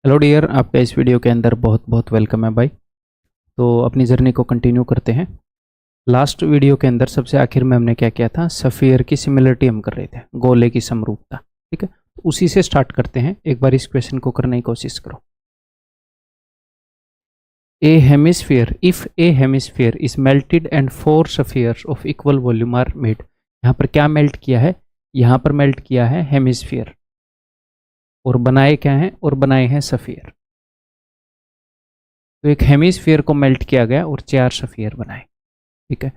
Hello dear, आपका इस video के अंदर बहुत बहुत वेलकम है भाई। तो अपनी जर्नी को कंटिन्यू करते हैं। लास्ट वीडियो के अंदर सबसे आखिर में हमने क्या किया था, सफ़ियर की सिमिलरिटी हम कर रहे थे, गोले की समरूपता। ठीक है, तो उसी से स्टार्ट करते हैं। एक बार इस क्वेश्चन को करने की कोशिश करो। A hemisphere, if a hemisphere is melted and four spheres of equal volume are made. यहाँ पर क्या मेल्ट किया है? यहाँ पर मेल्ट किया है हेमिस्फीयर, और बनाए क्या हैं? और बनाए हैं सफियर। तो एक हेमिस्फीयर को मेल्ट किया गया और चार सफियर बनाए। ठीक है,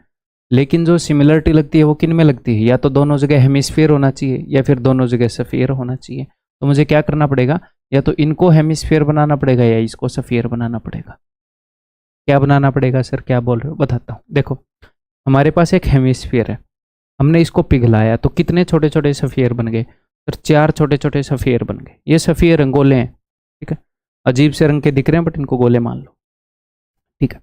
लेकिन जो सिमिलरिटी लगती है वो किन में लगती है? या तो दोनों जगह हेमिस्फीयर होना चाहिए या फिर दोनों जगह सफियर होना चाहिए। तो मुझे क्या करना पड़ेगा? या तो इनको हेमिस्फीयर बनाना पड़ेगा या इसको सफियर बनाना पड़ेगा। क्या बनाना पड़ेगा सर, क्या बोल रहे हो? बताता हूँ। देखो, हमारे पास एक हेमिस्फीयर है, हमने इसको पिघलाया तो कितने छोटे छोटे सफियर बन गए? सर चार छोटे छोटे सफियर बन गए। ये सफियर हैं, गोले हैं। ठीक है, अजीब से रंग के दिख रहे हैं बट इनको गोले मान लो। ठीक है,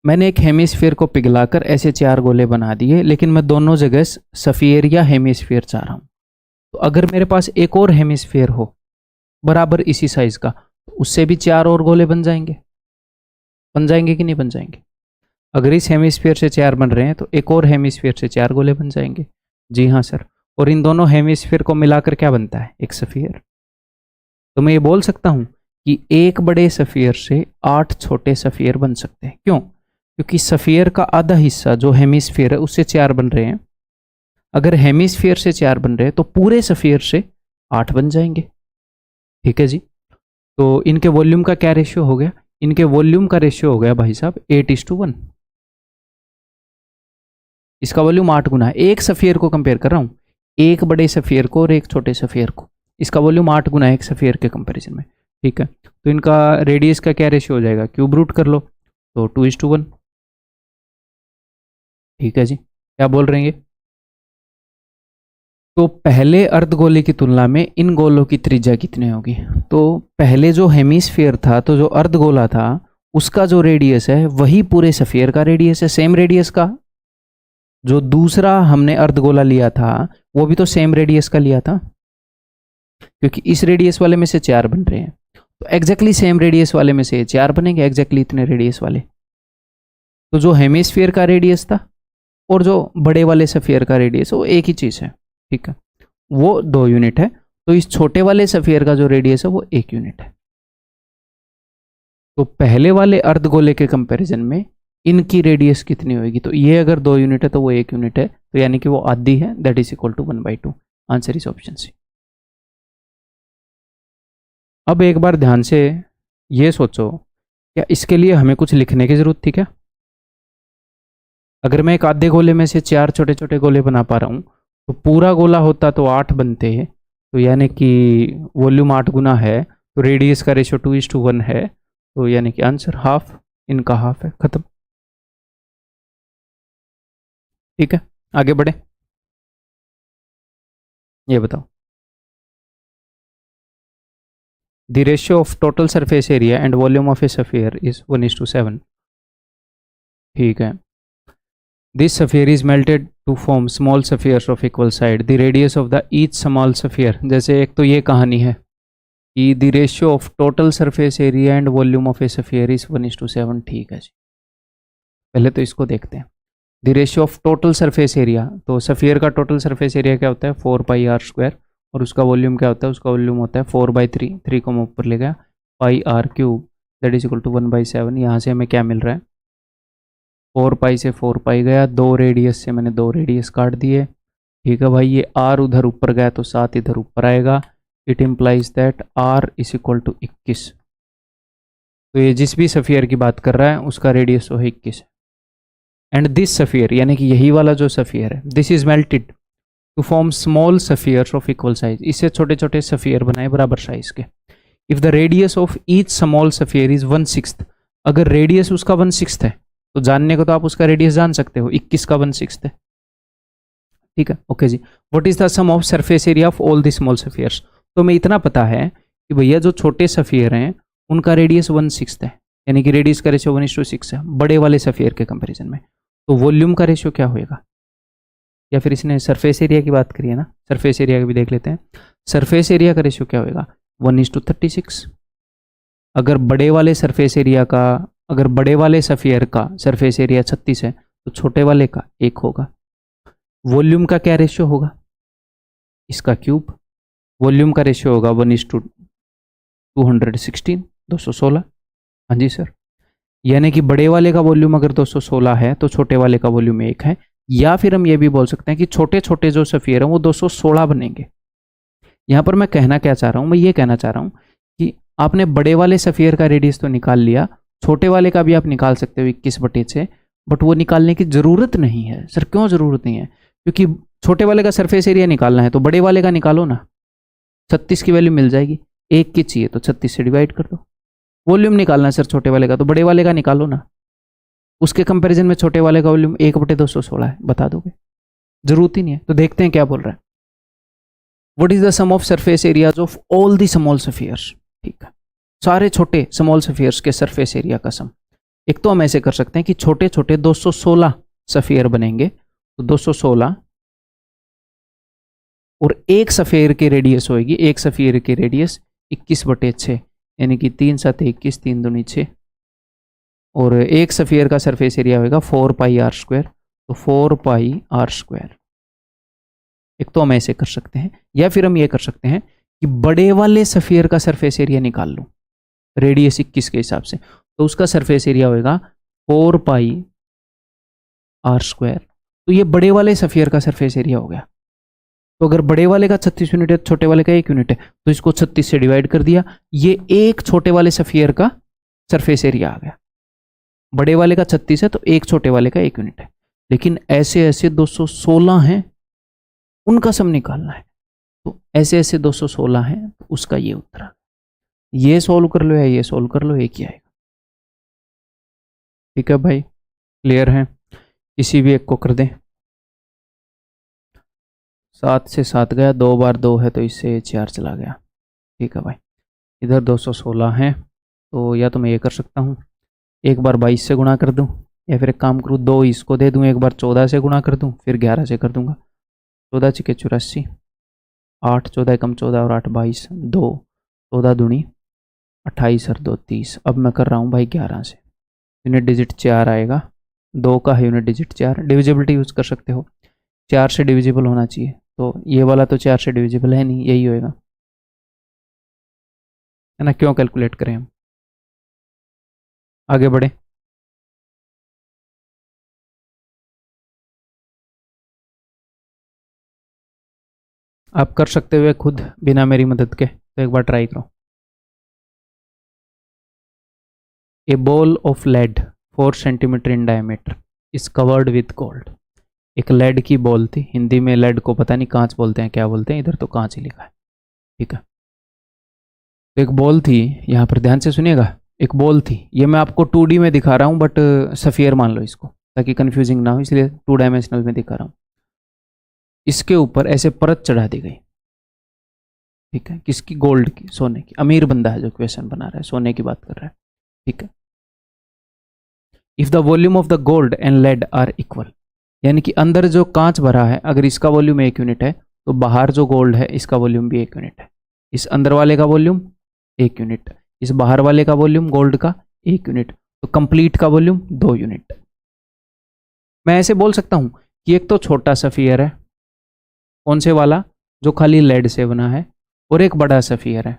मैंने एक हेमिस्फीयर को पिघलाकर ऐसे चार गोले बना दिए, लेकिन मैं दोनों जगह सफियर या हेमिस्फीयर चाह रहा हूं। तो अगर मेरे पास एक और हेमिस्फीयर हो बराबर इसी साइज का, तो उससे भी चार और गोले बन जाएंगे। बन जाएंगे कि नहीं बन जाएंगे? अगर इस हेमिस्फीयर से चार बन रहे हैं तो एक और हेमिस्फीयर से चार गोले बन जाएंगे। जी हाँ सर। और इन दोनों हेमिस्फीयर को मिलाकर क्या बनता है? एक सफियर। तो मैं ये बोल सकता हूं कि एक बड़े सफियर से 8 छोटे सफियर बन सकते हैं। क्यों? क्योंकि सफियर का आधा हिस्सा जो हेमिस्फीयर है उससे चार बन रहे हैं। अगर हेमिस्फीयर से चार बन रहे हैं तो पूरे सफियर से 8 बन जाएंगे। ठीक है जी। तो इनके वॉल्यूम का क्या रेशियो हो गया? इनके वॉल्यूम का रेशियो हो गया भाई साहब 8:1। इसका वॉल्यूम 8 गुना है। एक सफियर को कंपेयर कर रहा हूं, एक बड़े सफियर को और एक छोटे सफियर को। इसका वॉल्यूम 8 गुना है एक सफियर के कंपेरिजन में। ठीक है, तो इनका रेडियस का क्या रेशियो हो जाएगा? क्यूब रूट कर लो, तो 2:1। ठीक है जी, क्या बोल रहे हैं ये? तो पहले अर्धगोले की तुलना में इन गोलों की त्रिज्या कितनी होगी? तो पहले जो हेमिस्फीयर था, तो जो अर्धगोला था, उसका जो रेडियस है वही पूरे सफियर का रेडियस है, सेम रेडियस का। जो दूसरा हमने अर्धगोला लिया था वो भी तो सेम रेडियस का लिया था, क्योंकि इस रेडियस वाले में से चार बन रहे हैं। तो एग्जैक्टली सेम रेडियस वाले में से चार बनेंगे, एग्जैक्टली इतने रेडियस वाले। तो जो हेमिस्फीयर का रेडियस था और जो बड़े वाले सफियर का रेडियस, वो एक ही चीज है। ठीक है, वो 2 यूनिट है। तो इस छोटे वाले सफियर का जो रेडियस है वो 1 यूनिट है। तो पहले वाले अर्धगोले के कंपैरिजन में इनकी रेडियस कितनी होगी? तो ये अगर 2 यूनिट है तो वो 1 यूनिट है, तो यानी कि वो आधी है। That is equal to 1/2। Answer is option C. अब एक बार ध्यान से ये सोचो, क्या इसके लिए हमें कुछ लिखने की जरूरत थी क्या? अगर मैं एक आधे गोले में से चार छोटे छोटे गोले बना पा रहा हूँ, तो पूरा गोला होता तो 8 बनते हैं। तो यानी कि वॉल्यूम 8 गुना है, तो रेडियस का रेशियो 2:1 है। तो यानी कि आंसर हाफ, इनका हाफ है। खत्म। ठीक है, आगे बढ़े। ये बताओ, the ratio of total surface area and volume of a sphere is 1:7। ठीक है, this sphere is melted to form small spheres of equal side, the radius of the each small sphere. जैसे एक तो ये कहानी है कि the ratio of total surface area and volume of a sphere is 1:7। ठीक है जी, पहले तो इसको देखते हैं। The ratio of total surface area, तो सफियर का टोटल सरफेस एरिया क्या होता है? 4πr²। और उसका वॉल्यूम क्या होता है? उसका वॉल्यूम होता है 4/3। 3 को मैं ऊपर ले गया, πr³ that is equal to 1/7। यहाँ से हमें क्या मिल रहा है? 4π से 4π गया, 2 रेडियस से मैंने 2 रेडियस काट दिए। ठीक है भाई, ये r उधर ऊपर गया तो 7 इधर ऊपर आएगा। It implies that r is equal to 21। तो ये जिस भी सफियर की बात कर रहा है उसका रेडियस वो है 21 है। एंड दिस सफियर, यानी कि यही वाला जो सफियर है, this is melted to form small spheres of equal size. इससे छोटे छोटे सफियर बनाए बराबर साइज के। If the radius of each small sphere is 1/6, अगर रेडियस उसका 1/6 है, तो जानने को तो आप उसका रेडियस जान सकते हो, 21 का 1/6 है। ठीक है, ओके जी। What is the sum of surface area of all the small spheres? तो मैं इतना पता है कि भैया जो छोटे सफियर हैं उनका रेडियस 1/6 है, यानी कि रेडियस का रेशियो 1:6 है बड़े वाले सफियर के कंपेरिजन में। तो वॉल्यूम का रेशियो क्या होएगा? या फिर इसने सरफेस एरिया की बात करी है ना, सरफेस एरिया का भी देख लेते हैं। सरफेस एरिया का रेशियो क्या होएगा? 1:36। अगर बड़े वाले सरफेस एरिया का, अगर बड़े वाले सफियर का सरफेस एरिया 36 है तो छोटे वाले का 1 होगा। वॉल्यूम का क्या रेशियो होगा? इसका क्यूब। वॉल्यूम का रेशियो होगा 1:216, 216। हाँ जी सर। यानी कि बड़े वाले का वॉल्यूम अगर 216 है तो छोटे वाले का वॉल्यूम 1 है। या फिर हम ये भी बोल सकते हैं कि छोटे छोटे जो सफियर हैं वो 216 बनेंगे। यहाँ पर मैं कहना क्या चाह रहा हूँ, मैं ये कहना चाह रहा हूँ कि आपने बड़े वाले सफियर का रेडियस तो निकाल लिया, छोटे वाले का भी आप निकाल सकते हो 21/6, बट वो निकालने की ज़रूरत नहीं है। सर क्यों ज़रूरत नहीं है? क्योंकि छोटे वाले का सरफेस एरिया निकालना है तो बड़े वाले का निकालो ना, 36 की वैल्यू मिल जाएगी। 1 की चाहिए तो 36 से डिवाइड कर दो। वॉल्यूम निकालना है सर छोटे वाले का तो बड़े वाले का निकालो ना, उसके कंपैरिजन में छोटे वाले का वॉल्यूम 1/216 है, बता दोगे? जरूरत ही नहीं है। तो देखते हैं क्या बोल रहा है। What is the sum of surface areas of all the small spheres. ठीक है, सारे छोटे स्मॉल सफियर्स के सरफेस एरिया का सम। एक तो हम ऐसे कर सकते हैं कि छोटे छोटे 216 सफियर बनेंगे, तो 216 और एक सफियर की रेडियस होगी, एक सफियर की रेडियस 21/6, यानी कि 3 7 21, 3 दूनी 6, और एक सफियर का सरफेस एरिया होगा 4πr², तो 4πr²। एक तो हम ऐसे कर सकते हैं, या फिर हम ये कर सकते हैं कि बड़े वाले सफियर का सरफेस एरिया निकाल लो रेडियस 21 के हिसाब से, तो उसका सरफेस एरिया होगा 4πr²। तो ये बड़े वाले सफियर का सरफेस एरिया हो गया। तो अगर बड़े वाले का 36 यूनिट है, छोटे वाले का 1 यूनिट है, तो इसको 36 से डिवाइड कर दिया, ये एक छोटे वाले सफियर का सरफेस एरिया आ गया। बड़े वाले का 36 है तो एक छोटे वाले का 1 यूनिट है। लेकिन ऐसे ऐसे 216 हैं, उनका सम निकालना है। तो ऐसे ऐसे 216 हैं, तो उसका ये उत्तर। ये सॉल्व कर लो या ये सॉल्व कर लो, एक ही आएगा। ठीक है भाई, क्लियर है? किसी भी एक को कर दें। 7 से 7 गया, 2 बार 2 है तो इससे 4 चला गया। ठीक है भाई, इधर 216 है, तो या तो मैं ये कर सकता हूँ, एक बार 22 से गुणा कर दूँ, या फिर एक काम करूँ 2 इसको दे दूँ, एक बार 14 से गुणा कर दूँ, फिर 11 से कर दूंगा। 14 × 84, 8 14 कम 14 और 8 22, 2 14 दूनी 28 और 2 30। अब मैं कर रहा हूँ भाई 11 से, यूनिट डिजिट 4 आएगा, 2 का है यूनिट डिजिट 4। डिविजिबिलिटी यूज़ कर सकते हो, 4 से डिविजिबल होना चाहिए, तो ये वाला तो 4 से डिविजिबल है नहीं, यही होएगा, है ना? क्यों कैलकुलेट करें हम, आगे बढ़े। आप कर सकते हुए खुद बिना मेरी मदद के, तो एक बार ट्राई करो। A ball of lead 4 centimetre in diameter is covered with gold. एक लेड की बॉल थी, हिंदी में लेड को पता नहीं कांच बोलते हैं क्या बोलते हैं, इधर तो कांच ही लिखा है। ठीक है, तो एक बॉल थी, यहाँ पर ध्यान से सुनिएगा, एक बॉल थी। ये मैं आपको 2D में दिखा रहा हूँ, बट सफियर मान लो इसको, ताकि कंफ्यूजिंग ना हो, इसलिए 2 डायमेंशनल में दिखा रहा हूँ। इसके ऊपर ऐसे परत चढ़ा दी गई। ठीक है, किसकी? गोल्ड की, सोने की। अमीर बंदा है जो क्वेश्चन बना रहा है, सोने की बात कर रहा है। ठीक है, if the volume of the gold and lead are equal, यानी कि अंदर जो कांच भरा है, अगर इसका वॉल्यूम 1 यूनिट है तो बाहर जो गोल्ड है इसका वॉल्यूम भी 1 यूनिट है। इस अंदर वाले का वॉल्यूम 1 यूनिट, इस बाहर वाले का वॉल्यूम गोल्ड का 1 यूनिट, तो कंप्लीट का वॉल्यूम 2 यूनिट। मैं ऐसे बोल सकता हूं कि एक तो छोटा सफियर है, कौन से वाला? जो खाली लेड से बना है, और एक बड़ा सफियर है,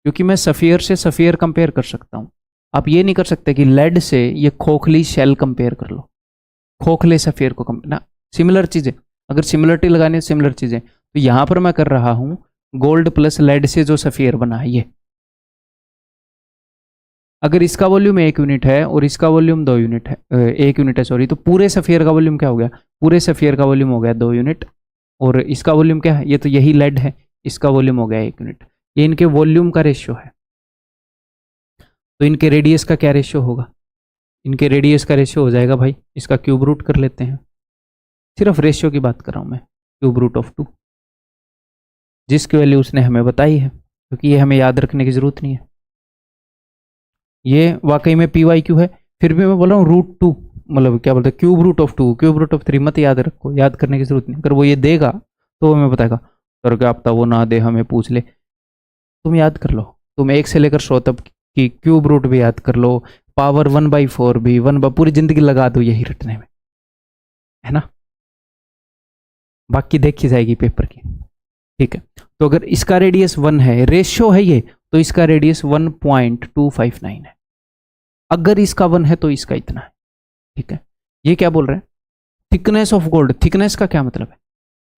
क्योंकि मैं सफियर से सफियर कंपेयर कर सकता हूं। आप ये नहीं कर सकते कि लेड से ये खोखली शेल कंपेयर कर लो, खोखले सफियर को ना, सिमिलर चीजें। अगर सिमिलरिटी लगानी है सिमिलर चीजें, तो यहां पर मैं कर रहा हूं गोल्ड प्लस लेड से जो सफियर बना है ये। अगर इसका वॉल्यूम 1 यूनिट है और इसका वॉल्यूम 2 यूनिट है, 1 यूनिट है सॉरी, तो पूरे सफियर का वॉल्यूम क्या हो गया? पूरे सफियर का वॉल्यूम हो गया 2 यूनिट, और इसका वॉल्यूम क्या है? ये तो यही लेड है, इसका वॉल्यूम हो गया 1 यूनिट। ये इनके वॉल्यूम का रेशियो है। तो इनके रेडियस का क्या रेशियो होगा? इनके रेडियस का रेशियो हो जाएगा भाई, इसका क्यूब रूट कर लेते हैं, सिर्फ रेशियो की बात कर रहा हूं मैं, क्यूब रूट ऑफ 2, जिसकी वैल्यू उसने हमें बताई है, क्योंकि ये हमें याद रखने की जरूरत नहीं है। ये वाकई में PYQ है, फिर भी मैं बोल रहा हूँ √2, मतलब क्या बोलते हैं, cube root of 2, cube root of 3 मत याद रखो, याद करने की जरूरत नहीं। अगर वो ये देगा तो हमें बताएगा, सर क्या आपका वो ना दे हमें पूछ ले, तुम याद कर लो, तुम 1 से लेकर 100 तक की क्यूब रूट भी याद कर लो, पावर 1/4 भी, पूरी जिंदगी लगा दो यही रटने में, है ना, बाकी देखी जाएगी पेपर की। ठीक है, तो अगर इसका रेडियस 1 है, रेशियो है ये, तो इसका रेडियस 1.259 है। अगर इसका 1 है तो इसका इतना है। ठीक है, ये क्या बोल रहे हैं, थिकनेस ऑफ गोल्ड। थिकनेस का क्या मतलब है,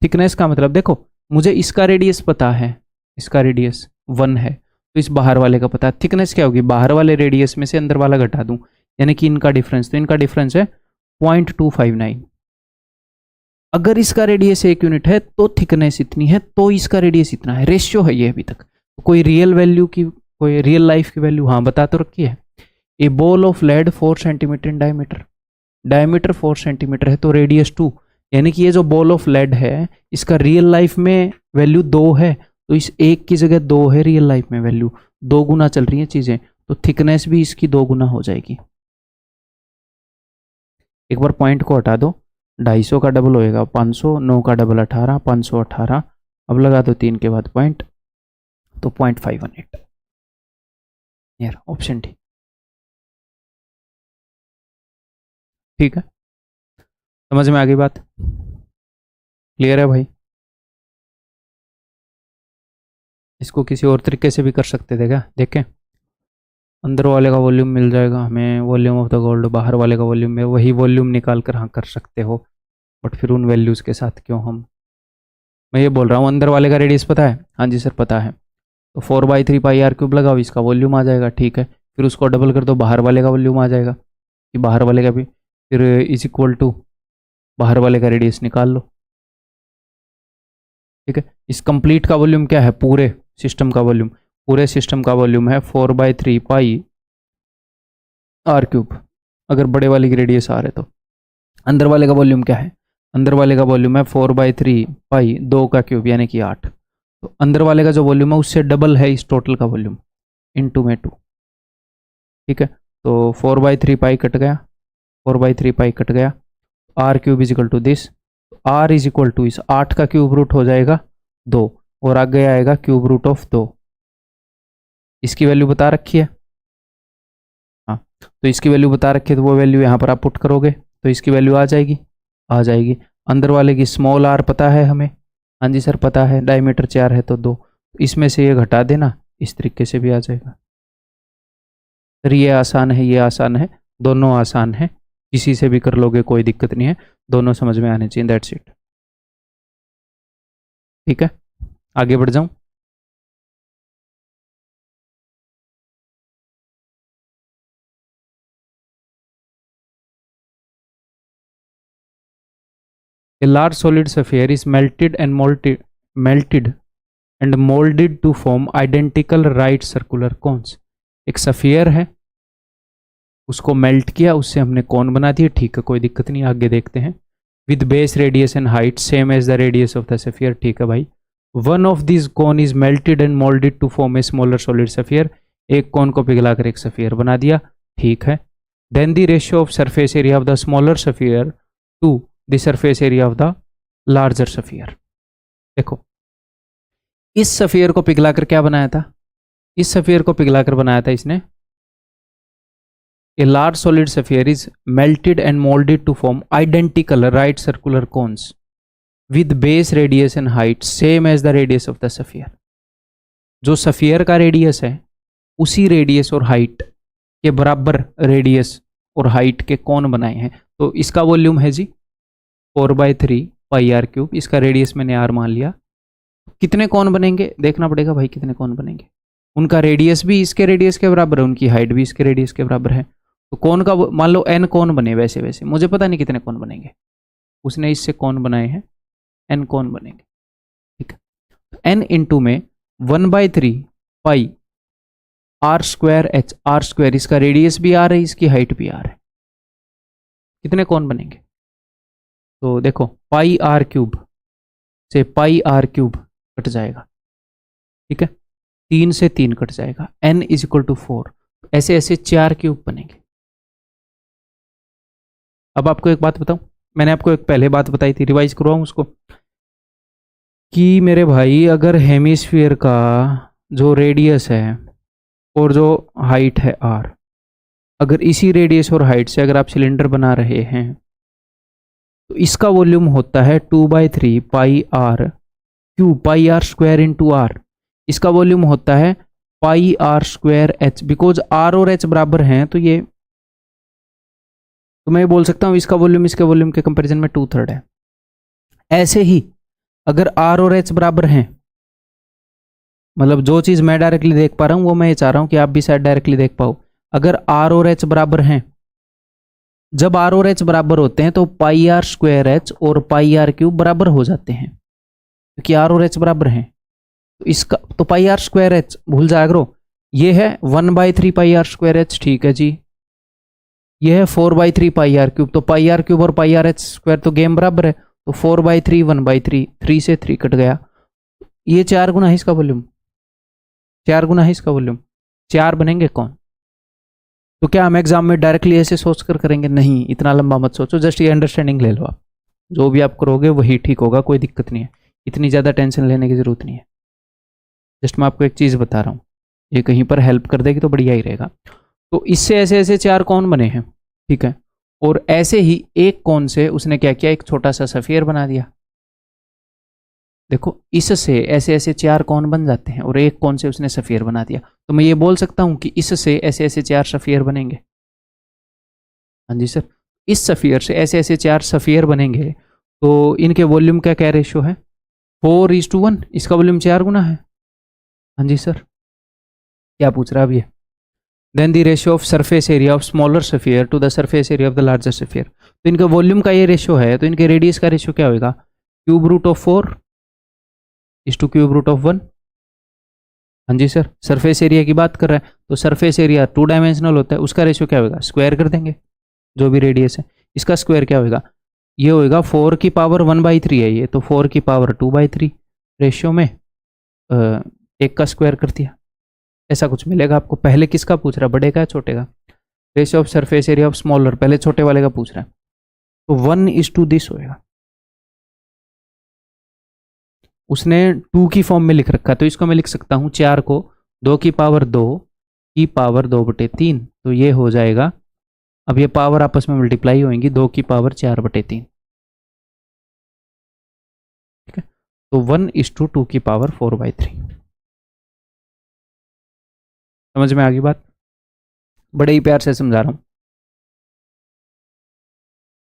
थिकनेस का मतलब देखो, मुझे इसका रेडियस पता है, इसका रेडियस 1 है, तो इस बाहर वाले का पता है। थिकनेस क्या होगी, बाहर वाले रेडियस में से अंदर वाला घटा दूं, यानी कि इनका डिफरेंस, तो इनका डिफरेंस है 0.259। अगर इसका रेडियस 1 यूनिट है तो थिकनेस इतनी है, तो इसका रेडियस इतना है। रेशियो है ये अभी तक, तो कोई रियल वैल्यू की, कोई रियल लाइफ की वैल्यू हाँ बता तो रखी है। A ball of lead 4 centimetre in diameter, diameter 4 centimetre है तो रेडियस 2, यानी कि ये जो बॉल ऑफ लेड है इसका रियल लाइफ में वैल्यू 2 है, तो इस 1 की जगह 2 है रियल लाइफ में वैल्यू, 2 गुना चल रही है चीजें, तो थिकनेस भी इसकी 2 गुना हो जाएगी। एक बार पॉइंट को हटा दो, 250 का डबल होएगा 500, 9 का डबल 18, 518, अब लगा दो 3 के बाद पॉइंट, तो 0.518 यार, ऑप्शन डी। ठीक है, समझ में आ गई बात, क्लियर है भाई। इसको किसी और तरीके से भी कर सकते थे क्या, देखें, अंदर वाले का वॉल्यूम मिल जाएगा हमें, वॉल्यूम ऑफ द गोल्ड, बाहर वाले का वॉल्यूम में वही वॉल्यूम निकाल कर हाँ कर सकते हो, बट फिर उन वैल्यूज़ के साथ क्यों हम, मैं ये बोल रहा हूँ अंदर वाले का रेडियस पता है, हाँ जी सर पता है, तो 4/3 पाई आर क्यूब लगाओ, इसका वॉल्यूम आ जाएगा। ठीक है, फिर उसको डबल कर दो, बाहर वाले का वॉल्यूम आ जाएगा, कि बाहर वाले का भी, फिर इज इक्वल टू बाहर वाले का रेडियस निकाल लो। ठीक है, इस कंप्लीट का वॉल्यूम क्या है, पूरे सिस्टम का वॉल्यूम, पूरे सिस्टम का वॉल्यूम है 4/3 पाई आर क्यूब, अगर बड़े वाले की रेडियस आर है तो। अंदर वाले का वॉल्यूम क्या है, अंदर वाले का वॉल्यूम है 4/3 पाई 2 का क्यूब, यानी कि 8, तो अंदर वाले का जो वॉल्यूम है उससे डबल है इस टोटल का वॉल्यूम, इनटू में 2। ठीक है, तो 4/3 पाई कट गया, 4/3 पाई कट गया, r cube is equal to this, r is equal to इस 8 का क्यूब रूट हो जाएगा 2, और आगे आएगा क्यूब रूट ऑफ 2, इसकी वैल्यू बता रखी है, हाँ, तो इसकी वैल्यू बता रखी है, तो वो वैल्यू यहाँ पर आप पुट करोगे तो इसकी वैल्यू आ जाएगी, आ जाएगी। अंदर वाले की स्मॉल आर पता है हमें, हाँ जी सर पता है, डायमीटर 4 है तो 2, इसमें से ये घटा देना, इस तरीके से भी आ जाएगा। सर ये आसान है, ये आसान है, दोनों आसान है, किसी से भी कर लोगे कोई दिक्कत नहीं है, दोनों समझ में आने चाहिए, दैट्स इट। ठीक है, आगे बढ़ जाऊं, A large solid sphere is melted and molded to form identical right circular cones. एक सफियर है, उसको मेल्ट किया, उससे हमने कौन बना दिए, ठीक है कोई दिक्कत नहीं, आगे देखते हैं। With base radius and height same as the radius of the sphere, ठीक है भाई। One of this cone is melted and moulded to form a smaller solid sphere, एक कोन को पिघलाकर एक सफियर बना दिया, ठीक है। Then the ratio of surface area of the smaller sphere to the surface area of the larger sphere. देखो, इस sphere को पिघलाकर क्या बनाया था, इस सफियर को पिघलाकर बनाया था इसने, a large solid sphere is melted and molded to form identical right circular cones with base radius and height same as the radius of the sphere. जो सफियर का रेडियस है उसी रेडियस और हाइट के बराबर रेडियस और height के कौन बनाए हैं, तो इसका वॉल्यूम है जी 4/3 पाई आर क्यूब, इसका रेडियस मैंने आर मान लिया। कितने कौन बनेंगे देखना पड़ेगा भाई, कितने कौन बनेंगे, उनका रेडियस भी इसके रेडियस के बराबर है, उनकी हाइट भी इसके रेडियस के बराबर है, तो कौन का मान लो n कौन बने, वैसे वैसे मुझे पता नहीं कितने कौन बनेंगे, उसने इससे कौन बनाए हैं, n कौन बनेंगे, ठीक है। n इंटू में 1/3 pi r square h, r square इसका रेडियस भी आर है, इसकी हाइट भी आर है, कितने कौन बनेंगे, तो देखो पाई आर क्यूब से पाई आर क्यूब कट जाएगा, ठीक है, 3 से 3 कट जाएगा, n इज इक्वल टू 4, ऐसे ऐसे 4 क्यूब बनेंगे। अब आपको एक बात बताऊं, मैंने आपको एक पहले बात बताई थी, रिवाइज करवाऊं उसको, कि मेरे भाई अगर हेमिस्फीयर का जो रेडियस है और जो हाइट है r, अगर इसी रेडियस और हाइट से अगर आप सिलेंडर बना रहे हैं तो इसका वॉल्यूम होता है 2/3 pi r cube, pi r square into r. इसका वॉल्यूम होता है pi r square h, because r और एच बराबर हैं तो ये, तो मैं बोल सकता हूँ इसका वॉल्यूम इसके वॉल्यूम के कंपैरिजन में 2/3 है। ऐसे ही अगर आर और एच बराबर हैं, मतलब जो चीज़ मैं डायरेक्टली देख पा रहा हूँ वो मैं ये चाह रहा हूँ कि आप भी शायद डायरेक्टली देख पाओ। अगर आर और एच बराबर हैं, जब आर और एच बराबर होते हैं तो पाई आर स्क्वायर एच और पाई आर क्यूब बराबर हो जाते हैं, क्योंकि आर और एच बराबर हैं। तो इसका तो पाई आर स्क्वायर एच भूल जाया करो, ये है 1/3 पाई आर स्क्वायर एच, ठीक है जी। ये है 4/3 पाई आर क्यूब, तो पाई आर क्यूब और पाई आर एच स्क्वायर तो गेम बराबर है, तो 4/3 1/3, 3 से 3 कट गया। ये 4 गुना है इसका वॉल्यूम, 4 गुना है इसका वॉल्यूम, 4 बनेंगे कौन? तो क्या हम एग्जाम में डायरेक्टली ऐसे सोच कर करेंगे? नहीं, इतना लंबा मत सोचो, जस्ट ये अंडरस्टैंडिंग ले लो आप। जो भी आप करोगे वही ठीक होगा, कोई दिक्कत नहीं है, इतनी ज़्यादा टेंशन लेने की ज़रूरत नहीं है। जस्ट मैं आपको एक चीज़ बता रहा हूँ, ये कहीं पर हेल्प कर देगी तो बढ़िया ही रहेगा। तो इससे ऐसे ऐसे 4 कौन बने हैं, ठीक है। और ऐसे ही एक कौन से उसने क्या किया, एक छोटा सा सफियर बना दिया। देखो इससे ऐसे ऐसे 4 कौन बन जाते हैं और एक कौन से उसने सफियर बना दिया, तो मैं ये बोल सकता हूँ कि इससे ऐसे ऐसे 4 सफियर बनेंगे। हाँ जी सर, इस सफियर से ऐसे ऐसे 4 सफियर बनेंगे, तो इनके वॉल्यूम का क्या रेशियो है? 4:1, इसका वॉल्यूम 4 गुना है। हाँ जी सर, क्या पूछ रहा है अब ये? Then the ratio of surface area of smaller sphere to the surface area of the larger sphere. तो इनका वॉल्यूम का ये रेशियो है, तो इनके रेडियस का रेशियो क्या होगा? Cube root of 4 is to cube root of 1। हाँ जी सर, सरफेस एरिया की बात कर रहा है तो सरफेस एरिया 2 डायमेंशनल होता है, उसका रेशियो क्या होगा? स्क्वायर कर देंगे जो भी रेडियस है, इसका स्क्वायर क्या होगा? ये होगा 4 की पावर 1/3 है ये, तो 4 की पावर 2/3 रेशियो में एक का स्क्वायर कर दिया, ऐसा कुछ मिलेगा आपको। पहले किसका पूछ रहा है, बड़े का या छोटे का? Ratio of surface area of smaller, पहले छोटे वाले का पूछ रहा है, तो 1 दिस होएगा। उसने 2 की फॉर्म में लिख रखा है, तो इसको मैं लिख सकता हूँ 4 को 2 की पावर 2 की पावर 2/3, तो ये हो जाएगा, अब ये पावर आपस में मल्टीप्लाई होंगी, 2 की पावर 4/3, ठीक है। तो 1:2 की पावर 4/3। समझ में आ गई बात? बड़े ही प्यार से समझा रहा हूँ,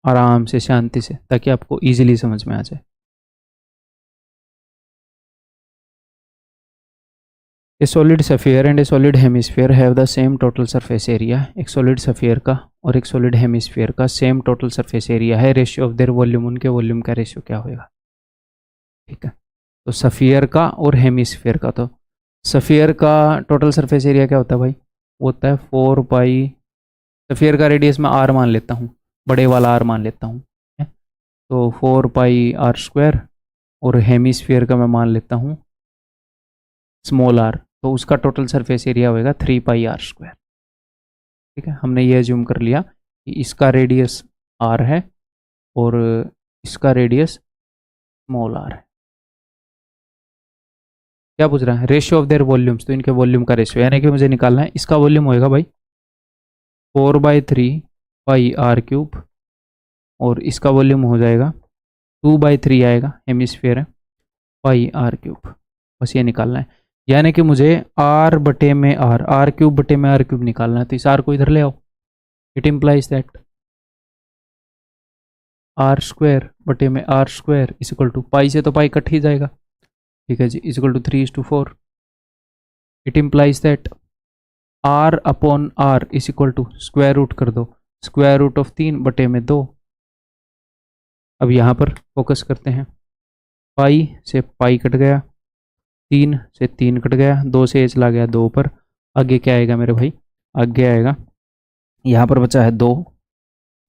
आराम से शांति से, ताकि आपको इजीली समझ में आ जाए। ए solid sphere and A solid hemisphere have the same total surface area. एक सॉलिड सफियर का और एक सॉलिड हेमिस्फीयर का सेम टोटल सरफेस एरिया है, रेशियो ऑफ देयर वॉल्यूम, उनके वॉल्यूम का रेशियो क्या होगा, ठीक है। तो सफियर का और हेमिस्फीयर का, तो सफियर का टोटल सरफेस एरिया क्या होता है भाई? वो होता है 4 पाई, सफियर का रेडियस मैं आर मान लेता हूँ, बड़े वाला आर मान लेता हूँ, तो 4 पाई आर स्क्वायर, और हेमिस्फीयर का मैं मान लेता हूँ स्मॉल आर, तो उसका टोटल सरफेस एरिया होगा 3 पाई आर स्क्वायर, ठीक है। हमने ये एज्यूम कर लिया कि इसका रेडियस आर है और इसका रेडियस स्मॉल आर है। क्या पूछ रहा है? रेशियो ऑफ देयर वॉल्यूम्स, तो इनके वॉल्यूम का रेशियो, यानी कि मुझे निकालना है, इसका वॉल्यूम होएगा भाई 4/3 पाई आर क्यूब, और इसका वॉल्यूम हो जाएगा 2/3 आएगा, हेमिस्फीयर है, पाई आर क्यूब, बस ये निकालना है। यानी कि मुझे आर बटे में आर क्यूब बटे में आर क्यूब निकालना है, तो इस आर को इधर ले आओ। It implies that r square बटे में r square is equal to, pi से तो पाई कट ही जाएगा, ठीक है जी, is equal to 3:4। It implies that r upon r is equal to, square root कर दो, स्क्वायर रूट ऑफ 3 बटे में 2। अब यहाँ पर फोकस करते हैं, पाई से पाई कट गया, 3 से 3 कट गया, 2 से चला गया 2 पर, आगे क्या आएगा मेरे भाई? आगे आएगा, यहाँ पर बचा है 2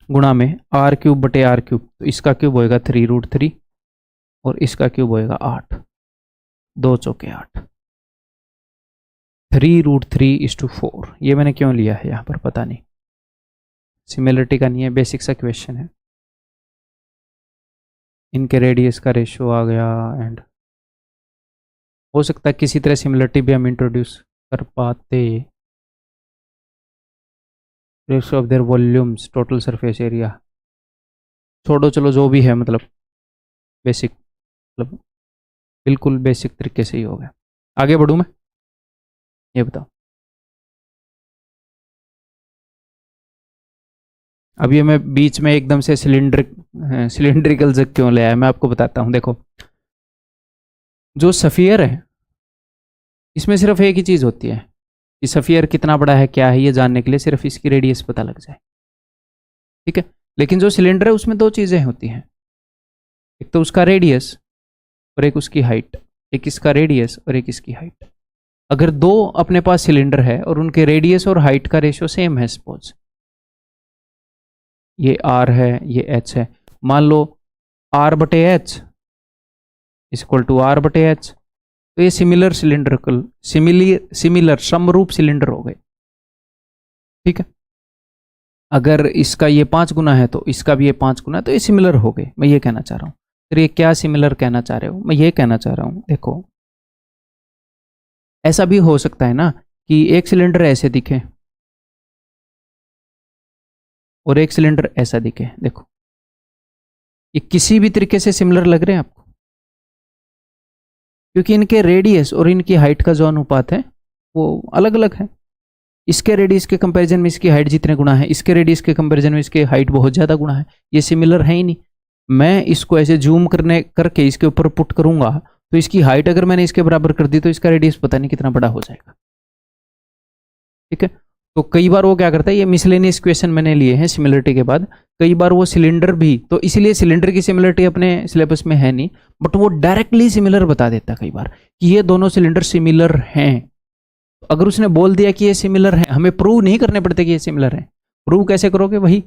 गुणा में आर क्यूब बटे आर क्यूब, तो इसका क्यूब होएगा 3√3 और इसका क्यूब होएगा 8, 2 चौके 8, 3√3:4। ये मैंने क्यों लिया है यहाँ पर पता नहीं, सिमिलरिटी का नहीं है, बेसिक सा क्वेश्चन है। इनके रेडियस का रेशियो आ गया, एंड हो सकता है किसी तरह सिमिलरिटी भी हम इंट्रोड्यूस कर पाते, ratio of their volumes total surface area, छोड़ो चलो जो भी है, मतलब बेसिक, मतलब बिल्कुल बेसिक तरीके से ही हो गया। आगे बढ़ूँ मैं, ये बताओ। अब ये मैं बीच में एकदम से सिलिंड्रिकल जग क्यों ले आया, मैं आपको बताता हूँ। देखो, जो सफियर है इसमें सिर्फ एक ही चीज़ होती है कि सफियर कितना बड़ा है क्या है, ये जानने के लिए सिर्फ इसकी रेडियस पता लग जाए, ठीक है। लेकिन जो सिलेंडर है उसमें दो चीज़ें होती हैं, एक तो उसका रेडियस और एक उसकी हाइट, एक इसका रेडियस और एक इसकी हाइट। अगर दो अपने पास सिलेंडर है और उनके रेडियस और हाइट का रेशियो सेम है, सपोज ये r है ये h है, मान लो r बटे h इक्वल टू r बटे h, तो ये सिमिलर सिलिंड्रिकल सिमिलर समरूप सिलेंडर हो गए, ठीक है। अगर इसका ये 5 गुना है तो इसका भी ये 5 गुना है, तो ये सिमिलर हो गए, मैं ये कहना चाह रहा हूँ। फिर ये क्या सिमिलर कहना चाह रहे हो, मैं ये कहना चाह रहा हूँ, देखो ऐसा भी हो सकता है ना कि एक सिलेंडर ऐसे दिखे और एक सिलेंडर ऐसा दिखे। देखो ये किसी भी तरीके से सिमिलर लग रहे हैं आपको, क्योंकि इनके रेडियस और इनकी हाइट का जो अनुपात है वो अलग अलग है। इसके रेडियस के कंपैरिजन में इसकी हाइट जितने गुना है, इसके रेडियस के कंपैरिजन में इसकी हाइट बहुत ज़्यादा गुना है, ये सिमिलर है ही नहीं। मैं इसको ऐसे जूम करके इसके ऊपर पुट करूंगा तो इसकी हाइट अगर मैंने इसके बराबर कर दी तो इसका रेडियस पता नहीं कितना बड़ा हो जाएगा, ठीक है। तो कई बार वो क्या करता है, ये मिसलेनियस क्वेश्चन मैंने लिए हैं सिमिलरिटी के बाद, कई बार वो सिलेंडर भी, तो इसलिए सिलेंडर की सिमिलरिटी अपने सिलेबस में है नहीं, बट वो डायरेक्टली सिमिलर बता देता है कई बार कि ये दोनों सिलेंडर सिमिलर हैं। अगर उसने बोल दिया कि ये सिमिलर है, हमें प्रूव नहीं करने पड़ते कि ये सिमिलर है। प्रूव कैसे करोगे, वही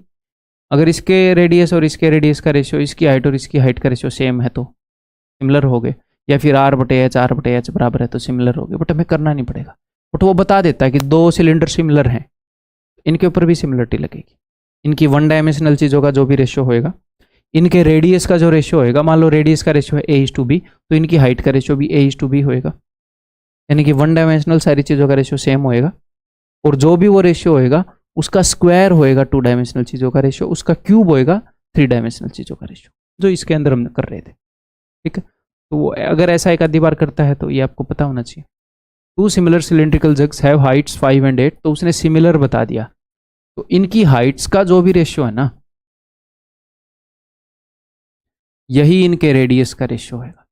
अगर इसके रेडियस और इसके रेडियस का रेशियो, इसकी हाइट और इसकी हाइट का रेशियो सेम है तो सिमिलर हो गए, या फिर r बटे एच बराबर है तो सिमिलर हो गए, बट हमें करना नहीं पड़ेगा। बट वो बता देता है कि दो सिलेंडर सिमिलर हैं, इनके ऊपर भी सिमिलरिटी लगेगी। इनकी वन डायमेंशनल चीज़ों का जो भी रेशियो होएगा, इनके रेडियस का जो रेशियो होएगा, मान लो रेडियस का रेशियो है a:b, तो इनकी हाइट का रेशियो भी a:b होएगा, यानी कि वन डायमेंशनल सारी चीज़ों का रेशियो सेम होएगा। और जो भी वो रेशियो होएगा उसका स्क्वायर होएगा 2 डायमेंशनल चीज़ों का रेशियो, उसका क्यूब होएगा 3 डायमेंशनल चीज़ों का रेशियो, जो इसके अंदर हम कर रहे थे, ठीक है। तो वो अगर ऐसा एक आधी बार करता है तो ये आपको पता होना चाहिए। 2 similar cylindrical jugs have Heights 5 and 8, तो उसने सिमिलर बता दिया, तो इनकी हाइट्स का जो भी रेशियो है ना, यही इनके रेडियस का रेशियो होगा।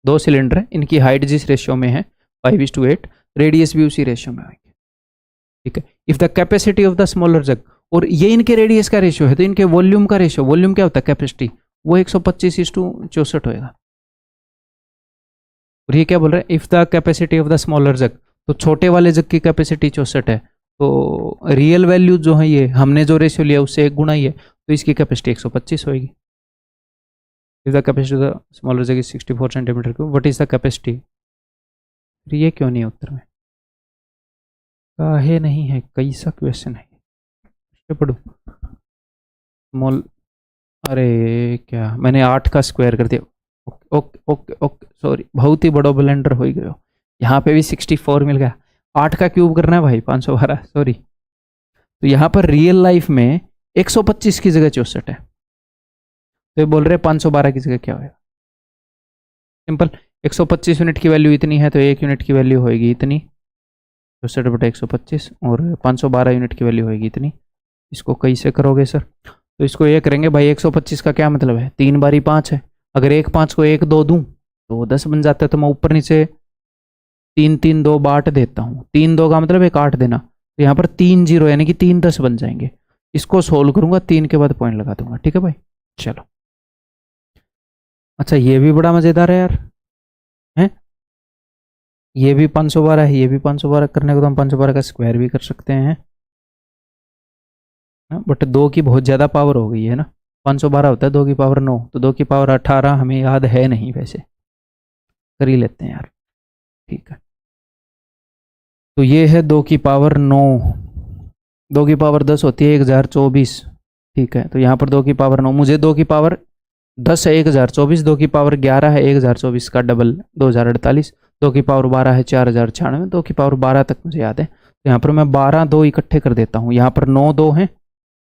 दो सिलेंडर है, इनकी हाइट जिस रेशियो में है 5:8, रेडियस भी उसी रेशियो में होगी, ठीक है। If the capacity of the smaller jug, और ये इनके रेडियस का रेशियो है, तो इनके वॉल्यूम का रेशियो, वॉल्यूम क्या होता है कैपेसिटी, वो 125:64 होएगा। और ये क्या बोल रहा है, if the capacity of the smaller jug, तो छोटे वाले जग की कैपेसिटी 64 है, तो रियल वैल्यू जो है ये हमने जो रेशियो लिया उससे 1 गुना ही है, तो इसकी कैपेसिटी 125 होगी। If the capacity of the smaller jug is 64 centimetre cube, what is the capacity. ये क्यों नहीं है उत्तर में, काहे नहीं है, कैसा क्वेश्चन है ये, पढ़ो स्मॉल, अरे क्या मैंने 8 का स्क्वायर कर दिया, okay okay okay okay sorry, बहुत ही बड़ा ब्लेंडर हो गया, यहाँ पे भी 64 मिल गया, 8 का क्यूब करना है भाई 512, सॉरी। तो यहाँ पर रियल लाइफ में 125 की जगह 64 है, तो ये बोल रहे 512 की जगह क्या होगा, सिंपल 125 यूनिट की वैल्यू इतनी है तो 1 यूनिट की वैल्यू होगी इतनी, 64/125, और 512 यूनिट की वैल्यू होगी इतनी। इसको कैसे करोगे सर, तो इसको ये करेंगे भाई, 125 का क्या मतलब है, 3 बारी 5 है, अगर 1 5 को 1 2 दूँ तो 10 बन जाता है, तो मैं ऊपर नीचे 3 3 2 बांट देता हूँ, 3 2 का मतलब 1 8 देना, तो यहाँ पर 3 0 यानी कि 3 10 बन जाएंगे। इसको सोल्व करूंगा, 3 के बाद पॉइंट लगा दूंगा, ठीक है भाई, चलो। अच्छा ये भी बड़ा मजेदार है यार, हैं ये भी 512 है, ये भी 512, करने को तो हम 512 का स्क्वायर भी कर सकते हैं, बट 2 की बहुत ज़्यादा पावर हो गई है ना, 512 होता है 2 की पावर 9, तो 2 की पावर 18 हमें याद है नहीं, वैसे कर ही लेते हैं यार, ठीक है। तो ये है 2 की पावर 9, 2 की पावर 10 होती है 1024, ठीक है। तो यहाँ पर 2 की पावर 9, मुझे 2 की पावर 10 है 1024, 2 की पावर 11 है 1024 का डबल 2048, 2^12 है 4096, 2^12 तक मुझे याद है। तो यहाँ पर मैं 12 2 इकट्ठे कर देता हूँ। यहाँ पर 9 2 हैं,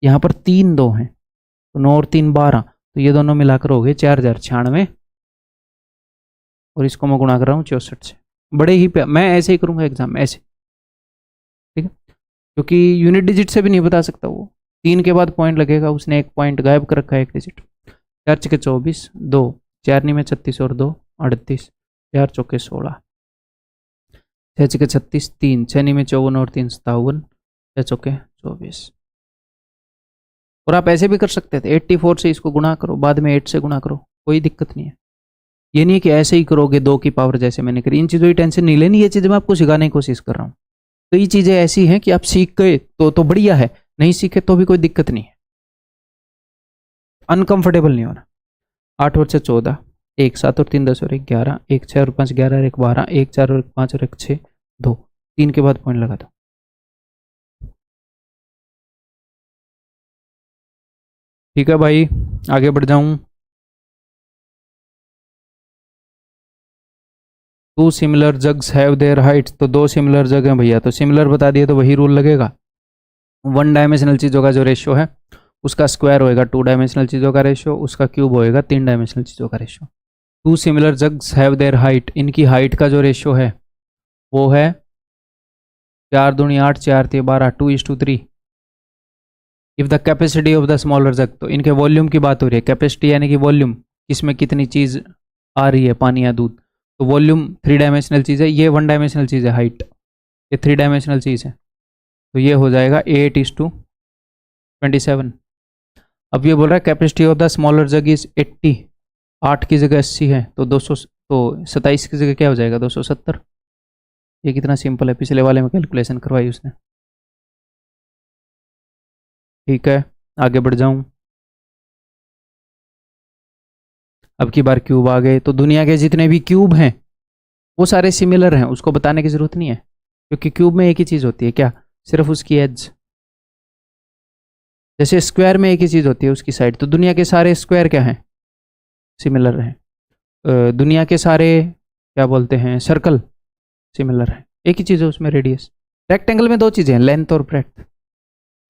यहाँ पर 3 2 हैं, तो 9 और 3 12, तो ये दोनों मिलाकर हो गए 4096, और इसको मैं गुणा कर रहा हूँ 64 से। बड़े ही मैं ऐसे ही करूँगा एग्जाम में, ऐसे, ठीक है, क्योंकि यूनिट डिजिट से भी नहीं बता सकता वो, 3 के बाद पॉइंट लगेगा, उसने एक पॉइंट गायब कर रखा है, एक डिजिट। 4 छके 24, 2 4 नी में 36 और 2 38, 4 चौके 16, 6 छके 36, 3 6 नी में 54 और 3 57, 6 चौके 24। और आप ऐसे भी कर सकते थे, 84 से इसको गुणा करो, बाद में 8 से गुणा करो, कोई दिक्कत नहीं है। ये नहीं है कि ऐसे ही करोगे 2 की पावर जैसे मैंने करी। इन चीज़ों की टेंशन नहीं लेनी, ये चीज़ें मैं आपको सिखाने की कोशिश कर रहा हूँ। कई चीज़ें ऐसी हैं कि आप सीख गए तो बढ़िया है, नहीं सीखे तो भी कोई दिक्कत नहीं है, अनकंफर्टेबल नहीं होना। 8 और 6 14, 1 7 और 3 10 और 1 11, 1 6 और 5 11 और 1 12, 1 4 और 1 5 और 1 6 2, 3 के बाद पॉइंट लगा दो। ठीक है भाई, आगे बढ़ जाऊं। 2 similar jugs have their Heights, तो 2 सिमिलर जग हैं भैया, तो सिमिलर बता दिए तो वही रूल लगेगा। 1 डायमेंशनल चीज़ों का जो रेशियो है उसका स्क्वायर होएगा 2 डायमेंशनल चीज़ों का रेशियो, उसका क्यूब होएगा 3 डायमेंशनल चीज़ों का ratio. 2 similar jugs have their height, इनकी हाइट का जो रेशियो है वो है 4 दूनी 8 4 3 12, 2:3। If the capacity of the smaller jug, तो इनके वॉल्यूम की बात हो रही है, कैपेसिटी यानी कि वॉल्यूम, इसमें कितनी चीज़ आ रही है, पानी या दूध, तो वॉल्यूम 3 डायमेंशनल चीज़ है, ये 1 डायमेंशनल चीज़ है, हाइट ये 3 डायमेंशनल चीज़ है, तो ये हो जाएगा 8:27। अब ये बोल रहा है capacity of the smaller jug is 80, 8 की जगह 80 है, तो 200, तो 27 की जगह क्या हो जाएगा 270। ये कितना सिंपल है, पिछले वाले में कैलकुलेशन करवाई उसने। ठीक है, आगे बढ़ जाऊं। अब की बार क्यूब आ गए, तो दुनिया के जितने भी क्यूब हैं वो सारे सिमिलर हैं, उसको बताने की जरूरत नहीं है, क्योंकि क्यूब में एक ही चीज़ होती है, क्या, सिर्फ उसकी एज। जैसे स्क्वायर में एक ही चीज़ होती है, उसकी साइड, तो दुनिया के सारे स्क्वायर क्या हैं, सिमिलर हैं। दुनिया के सारे क्या बोलते हैं, सर्कल सिमिलर हैं, एक ही चीज़ है उसमें, रेडियस। रेक्टेंगल में 2 चीज़ें हैं, लेंथ और ब्रेड्थ,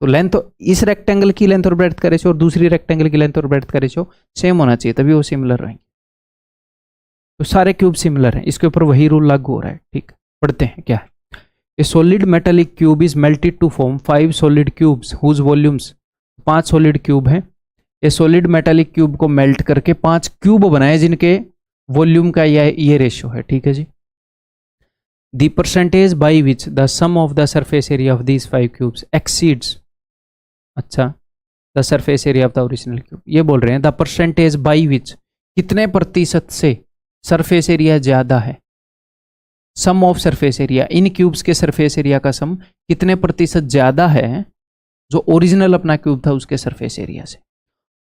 तो लेंथ, तो इस रेक्टेंगल की लेंथ और ब्रेड्थ का रेशियो और दूसरी रेक्टेंगल की लेंथ और ब्रेड्थ का रेशियो सेम होना चाहिए, तभी वो सिमिलर रहेंगे। तो सारे क्यूब सिमिलर हैं, इसके ऊपर वही रूल लागू हो रहा है। ठीक, पढ़ते हैं क्या है। A solid metallic cube is melted to form 5 solid cubes whose volumes, 5 solid cube हैं। ए सॉलिड मेटालिक क्यूब को मेल्ट करके 5 क्यूब बनाए जिनके वॉल्यूम का ये रेशियो है। ठीक है जी। The percentage by which the sum of the surface area of these 5 cubes exceeds, अच्छा, the surface area of the original cube, ये बोल रहे हैं द परसेंटेज बाई विच, कितने प्रतिशत से सरफेस एरिया ज्यादा है, सम ऑफ सरफेस एरिया, इन क्यूब्स के सरफेस एरिया का सम कितने प्रतिशत ज्यादा है जो ओरिजिनल अपना क्यूब था उसके सरफेस एरिया से।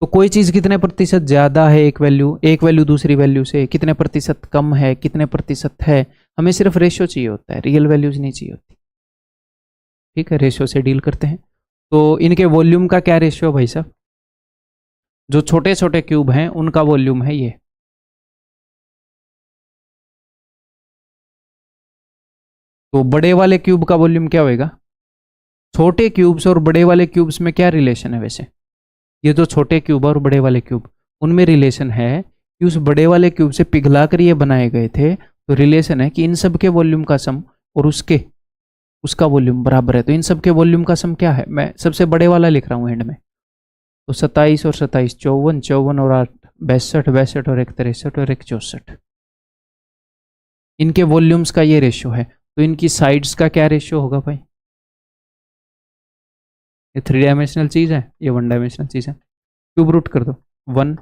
तो कोई चीज कितने प्रतिशत ज्यादा है, एक वैल्यू दूसरी वैल्यू से कितने प्रतिशत कम है, कितने प्रतिशत है, हमें सिर्फ रेशियो चाहिए होता है, रियल वैल्यूज नहीं चाहिए होती। ठीक है, रेशियो से डील करते हैं। तो इनके वॉल्यूम का क्या रेशियो भाई साहब, जो छोटे छोटे क्यूब हैं उनका वॉल्यूम है ये, तो बड़े वाले क्यूब का वॉल्यूम क्या होएगा। छोटे क्यूब्स और बड़े वाले क्यूब्स में क्या रिलेशन है वैसे, ये जो छोटे क्यूब और बड़े वाले क्यूब, उनमें रिलेशन है कि उस बड़े वाले क्यूब से पिघला कर ये बनाए गए थे, तो रिलेशन है कि इन सब के वॉल्यूम का सम और उसका वॉल्यूम बराबर है। तो इन सब के वॉल्यूम का सम क्या है, मैं सबसे बड़े वाला लिख रहा हूँ एंड में, तो 27 और 27 54, 54 और 8 62, 62 और 1 63 और 1 64, इनके वॉल्यूम्स का ये रेशियो है। तो इनकी साइड्स का क्या रेशियो होगा भाई, ये 3 डायमेंशनल चीज़ है, ये 1 डायमेंशनल चीज़ है, क्यूब रूट कर दो, 1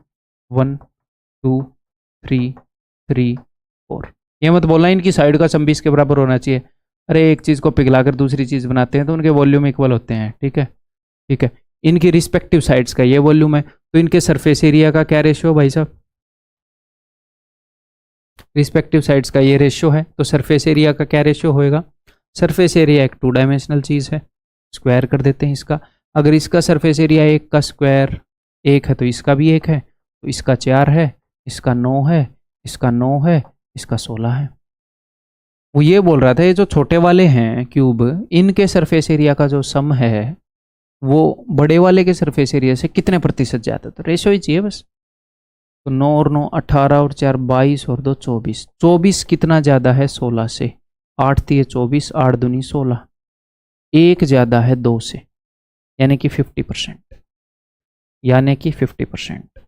1 2 3 3 4। ये मत बोलना इनकी साइड का सम भी इसके बराबर होना चाहिए, अरे एक चीज़ को पिघलाकर दूसरी चीज़ बनाते हैं तो उनके वॉल्यूम इक्वल होते हैं। ठीक है, ठीक है, इनकी रिस्पेक्टिव साइड्स का ये वॉल्यूम है, तो इनके सरफेस एरिया का क्या रेशियो भाई साहब, रिस्पेक्टिव साइड्स का ये रेशियो है, तो सरफेस एरिया का क्या रेशियो होएगा, सरफेस एरिया एक 2 डायमेंशनल चीज़ है, स्क्वायर कर देते हैं इसका, अगर इसका सरफेस एरिया 1 का स्क्वायर 1 है तो इसका भी 1 है, तो इसका 4 है, इसका 9 है, इसका 9 है, इसका 16 है। वो ये बोल रहा था ये जो छोटे वाले हैं क्यूब, इनके सरफेस एरिया का जो सम है वो बड़े वाले के सरफेस एरिया से कितने प्रतिशत ज़्यादा, तो रेशो ही चाहिए बस। तो 9 और 9 18 और 4 22 और 2 24, 24 कितना ज़्यादा है 16 से, 8 3 24, 8 दूनी 16, एक ज़्यादा है 2 से, यानी कि 50%, यानी कि 50%।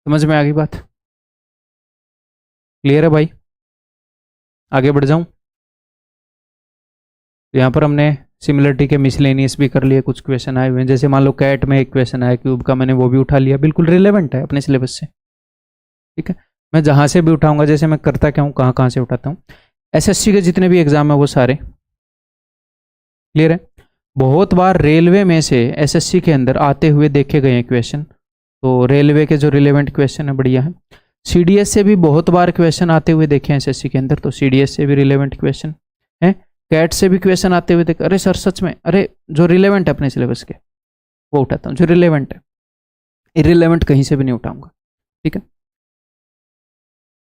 समझ में आ गई बात? क्लियर है भाई? आगे बढ़ जाऊं? तो यहाँ पर हमने सिमिलरिटी के मिसलेनियस भी कर लिए, कुछ क्वेश्चन आए हुए हैं, जैसे मान लो कैट में एक क्वेश्चन आया क्यूब का, मैंने वो भी उठा लिया, बिल्कुल रिलेवेंट है अपने सिलेबस से। ठीक है, मैं जहाँ से भी उठाऊंगा, जैसे मैं करता क्या हूँ, कहाँ कहाँ से उठाता हूँ, एसएससी के जितने भी एग्जाम है वो सारे। क्लियर है? बहुत बार रेलवे में से एसएससी के अंदर आते हुए देखे गए हैं क्वेश्चन, तो रेलवे के जो रिलेवेंट क्वेश्चन है बढ़िया है। सीडीएस से भी बहुत बार क्वेश्चन आते हुए देखे हैं एसएससी के अंदर, तो सीडीएस से भी रिलेवेंट क्वेश्चन है। कैट से भी क्वेश्चन आते हुए देखे, अरे सर सच में, अरे जो रिलेवेंट है अपने सिलेबस के वो उठाता हूँ, जो रिलेवेंट है, इरिलेवेंट कहीं से भी नहीं उठाऊंगा। ठीक है,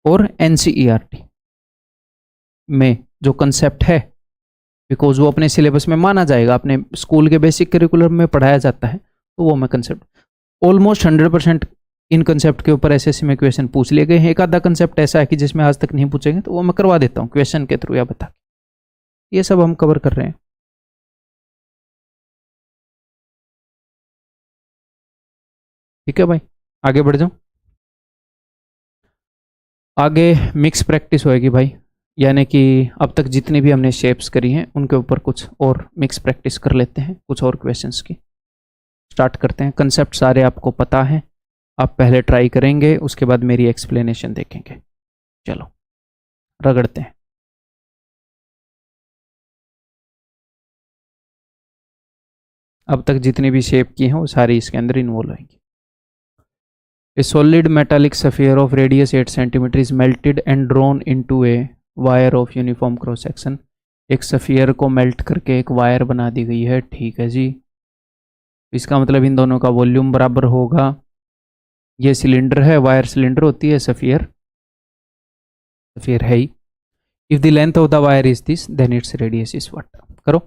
और एनसीईआरटी में जो कंसेप्ट है, बिकॉज वो अपने सिलेबस में माना जाएगा, अपने स्कूल के बेसिक करिकुलम में पढ़ाया जाता है, तो वो मैं कंसेप्ट ऑलमोस्ट 100% इन कंसेप्ट के ऊपर एसएससी में क्वेश्चन पूछ लिए गए हैं। एक आधा कंसेप्ट ऐसा है कि जिसमें आज तक नहीं पूछेंगे, तो वो मैं करवा देता हूँ क्वेश्चन के थ्रू या बता के, ये सब हम कवर कर रहे हैं। ठीक है भाई, आगे बढ़ जाऊँ? आगे मिक्स प्रैक्टिस होएगी भाई, यानी कि अब तक जितनी भी हमने शेप्स करी हैं उनके ऊपर कुछ और मिक्स प्रैक्टिस कर लेते हैं, कुछ और क्वेश्चंस की। स्टार्ट करते हैं। कंसेप्ट सारे आपको पता है, आप पहले ट्राई करेंगे, उसके बाद मेरी एक्सप्लेनेशन देखेंगे। चलो रगड़ते हैं। अब तक जितनी भी शेप की हैं वो सारी इसके अंदर इन्वॉल्व होंगी। A solid metallic sphere of radius 8 cm is melted and drawn into a wire of uniform cross section। एक सफियर को मेल्ट करके एक वायर बना दी गई है। ठीक है जी, इसका मतलब इन दोनों का वॉल्यूम बराबर होगा, ये सिलेंडर है, वायर सिलेंडर होती है, सफियर सफियर है ही। If the length of the wire is this then its radius is what. करो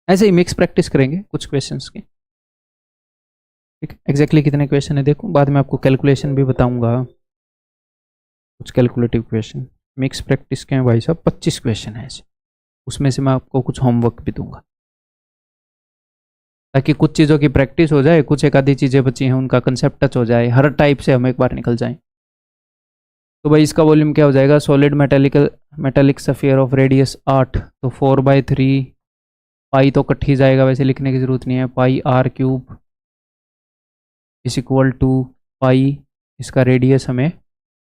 ऐसे ही मिक्स प्रैक्टिस करेंगे कुछ क्वेश्चंस की। ठीक है, एग्जैक्टली कितने क्वेश्चन है देखो, बाद में आपको कैलकुलेशन भी बताऊंगा, कुछ कैलकुलेटिव क्वेश्चन। मिक्स प्रैक्टिस के हैं भाई साहब 25 क्वेश्चन है ऐसे, उसमें से मैं आपको कुछ होमवर्क भी दूंगा, ताकि कुछ चीज़ों की प्रैक्टिस हो जाए, कुछ एक आधी चीज़ें बची हैं उनका कंसेप्ट टच हो जाए, हर टाइप से हम एक बार निकल जाएं। तो भाई इसका वॉल्यूम क्या हो जाएगा, solid metallic sphere of radius 8, तो 4/3 पाई तो कट ही जाएगा, वैसे लिखने की जरूरत नहीं है, pi r cube is equal to pi, इसका रेडियस हमें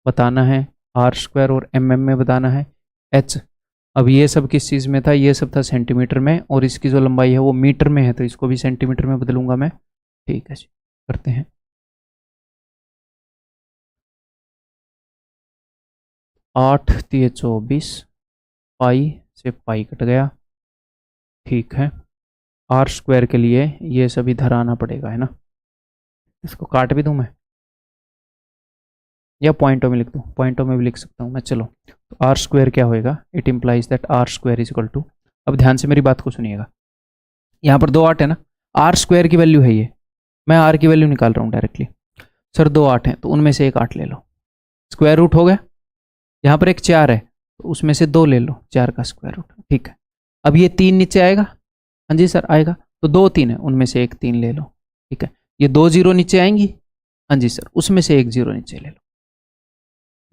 बताना है, आर स्क्वायर और में बताना है, एच। अब ये सब किस चीज़ में था, ये सब था सेंटीमीटर में, और इसकी जो लंबाई है वो मीटर में है, तो इसको भी सेंटीमीटर में बदलूंगा मैं। ठीक है जी, करते हैं। 8 3 24, पाई से पाई कट गया। ठीक है, आर स्क्वायर के लिए ये सब इधर आना पड़ेगा, है ना, इसको काट भी दूं मैं, या पॉइंटों में लिख दूं, पॉइंटों में भी लिख सकता हूँ मैं। चलो, तो आर स्क्वायर क्या होएगा, it implies that r square is equal to, अब ध्यान से मेरी बात को सुनिएगा, यहाँ पर 2 8 है ना, आर स्क्वायर की वैल्यू है ये, मैं आर की वैल्यू निकाल रहा हूँ डायरेक्टली। सर 2 8 हैं, तो उनमें से एक 8 ले लो, स्क्वायर रूट हो गया। यहाँ पर एक 4 है, तो उसमें से 2 ले लो, 4 का स्क्वायर रूट। ठीक है, अब ये 3 नीचे आएगा, हाँ जी सर आएगा, तो 2 3 है, उनमें से एक 3 ले लो। ठीक है, ये 2 0 नीचे आएंगी, हाँ जी सर, उसमें से एक 0 नीचे ले लो।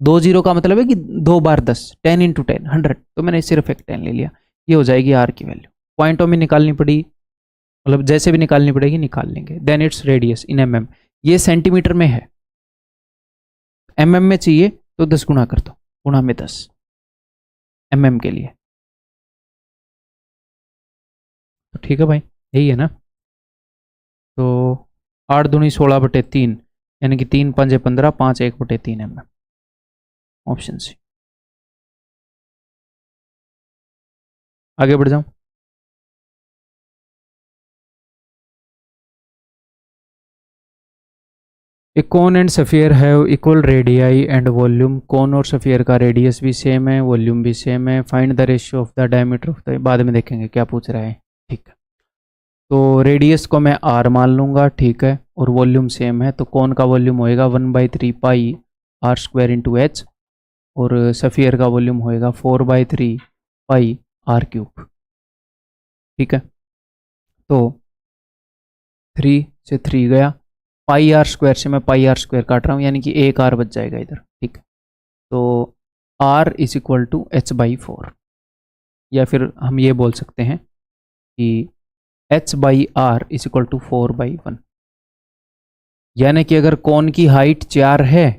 2 0 का मतलब है कि 2 बार 10, 10 इंटू 10 100, तो मैंने सिर्फ एक 10 ले लिया, ये हो जाएगी आर की वैल्यू। पॉइंटों में निकालनी पड़ी, मतलब जैसे भी निकालनी पड़ेगी निकाल लेंगे। देन इट्स रेडियस इन ये सेंटीमीटर में है, में चाहिए तो 10 गुना कर दो, गुणा में 10 के लिए। तो ठीक है भाई, यही है ना, तो 8 दूनी 16/3, यानी कि 3 5 15, 5 1/3 ऑप्शन सी। आगे बढ़ जाऊं? A cone and sphere have equal radii and volume. Cone और सफियर का रेडियस भी सेम है, वॉल्यूम भी सेम है। Find the ratio of the diameter of the, बाद में देखेंगे क्या पूछ रहा है। ठीक है, तो रेडियस को मैं आर मान लूँगा, ठीक है, और वॉल्यूम सेम है, तो कोन का वॉल्यूम होएगा 1/3 pi r square into H, और सफियर का वॉल्यूम होएगा 4/3 पाई आर क्यूब। ठीक है, तो 3 से 3 गया, पाई आर स्क्वायर से मैं पाई आर स्क्वायर काट रहा हूँ, यानी कि एक आर बच जाएगा इधर। ठीक है, तो are is equal to h/4, या फिर हम ये बोल सकते हैं कि h/r इज इक्वल टू 4/1। यानी कि अगर कोन की हाइट 4 है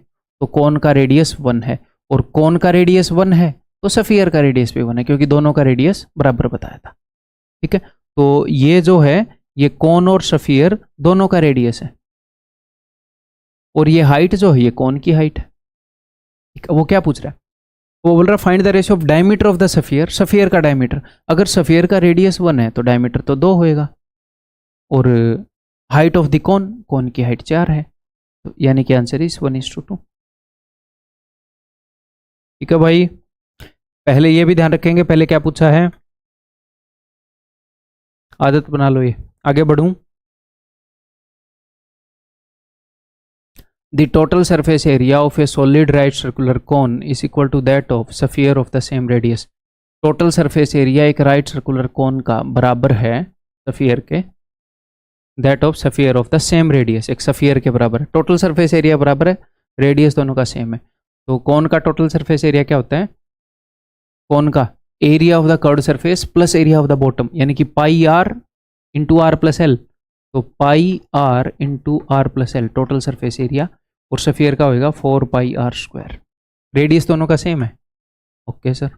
तो कोन का रेडियस 1 है, और कोन का रेडियस 1 है तो सफियर का रेडियस भी 1 है, क्योंकि दोनों का रेडियस बराबर बताया था। ठीक है, तो ये जो है ये कोन और सफियर दोनों का रेडियस है, और ये हाइट जो है ये कोन की हाइट है। ठीक है, वो क्या पूछ रहा है, वो बोल रहा है find the ratio of diameter of the sphere, sphere का डायमीटर। अगर सफियर का रेडियस 1 है तो डायमीटर तो 2 होएगा, और हाइट ऑफ द कोन, कोन की हाइट 4 है, तो यानी कि आंसर इज 1:2। ठीक है भाई, पहले ये भी ध्यान रखेंगे, पहले क्या पूछा है, आदत बना लो ये। आगे बढ़ूं, the total surface area of a solid right circular cone is equal to that of sphere of the same radius। Total surface area एक राइट सर्कुलर कोन का बराबर है सफियर के, that of sphere of the same radius, एक sphere के बराबर है। Total surface area बराबर है, रेडियस दोनों का सेम है, तो कोन का टोटल सरफेस एरिया क्या होता है, कोन का area of the curved surface plus area of the bottom, यानी कि pi r into r plus l, तो pi r into r plus l total surface area, और सफियर का होएगा 4πr स्क्वायर। रेडियस दोनों का सेम है। ओके सर,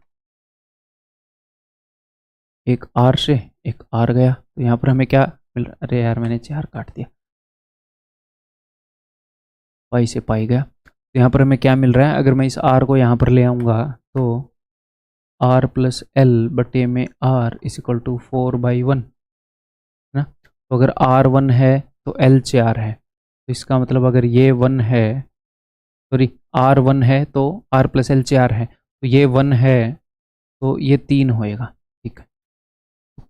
एक आर से एक आर गया, तो यहाँ पर हमें क्या मिल रहा, अरे यार मैंने 4 काट दिया, पाई से पाई गया, तो यहाँ पर हमें क्या मिल रहा है, अगर मैं इस आर को यहाँ पर ले आऊँगा तो आर प्लस एल बटे में आर इज इक्वल टू 4/1 है ना। तो अगर आर 1 है तो एल 4 है, तो इसका मतलब अगर ये 1 है, सॉरी आर 1 है तो आर प्लस एल 4 है, तो ये 1 है तो ये 3 होएगा। ठीक है,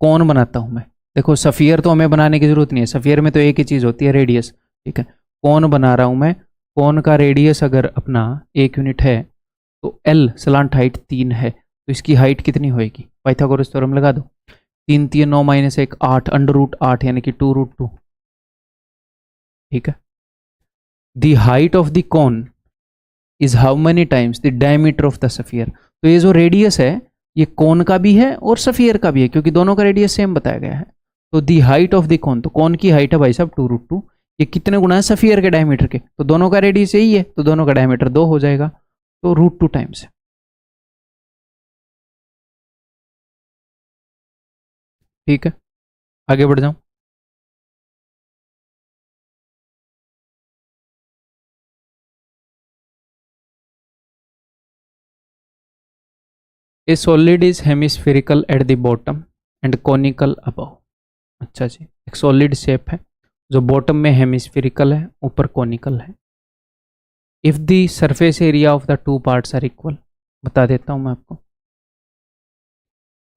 कौन बनाता हूँ मैं, देखो सफियर तो हमें बनाने की जरूरत नहीं है, सफियर में तो एक ही चीज़ होती है, रेडियस। ठीक है, कौन बना रहा हूँ मैं, कौन का रेडियस अगर अपना 1 यूनिट है तो एल स्लांट हाइट 3 है, तो इसकी हाइट कितनी होएगी, पाइथागोरस थ्योरम लगा दो, 3 3 9 - 1 8 √8 यानी कि 2√2। ठीक है, the height of the cone is how many times the diameter of the sphere. तो ये जो रेडियस है ये कोन का भी है और सफियर का भी है, क्योंकि दोनों का रेडियस सेम बताया गया है। तो दी हाइट ऑफ द कोन, तो कोन की हाइट है भाई साहब 2√2, ये कितने गुना है सफियर के डायमीटर के, तो दोनों का रेडियस यही है, तो दोनों का डायमीटर 2 हो जाएगा, तो √2 टाइम्स है। ठीक है, आगे बढ़ जाऊं, ए solid is hemispherical at the bottom and conical above. अच्छा जी, एक सॉलिड शेप है जो बॉटम में हेमिस्फेरिकल है, ऊपर कॉनिकल है। If the surface area of the 2 parts are equal, बता देता हूं मैं आपको,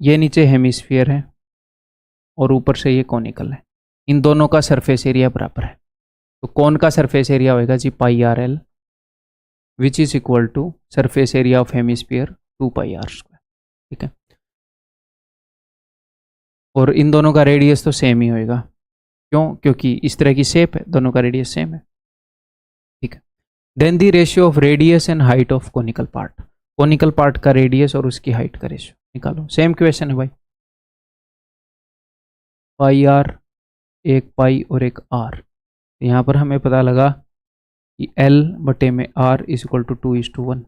ये नीचे हेमिस्फीयर है और ऊपर से ये कॉनिकल है, इन दोनों का सरफेस एरिया बराबर है, तो कौन का सरफेस एरिया होएगा जी πrl, which is equal to surface area of hemisphere 2πr²। ठीक है, और इन दोनों का रेडियस तो सेम ही होएगा, क्यों, क्योंकि इस तरह की शेप है, दोनों का रेडियस सेम है। ठीक है, then the ratio of radius and height of conical part, conical part का रेडियस और उसकी हाइट का रेशियो निकालो। सेम क्वेश्चन है भाई, πr, एक पाई और एक r, यहाँ पर हमें पता लगा कि l बटे में r इज इक्वल टू 2:1।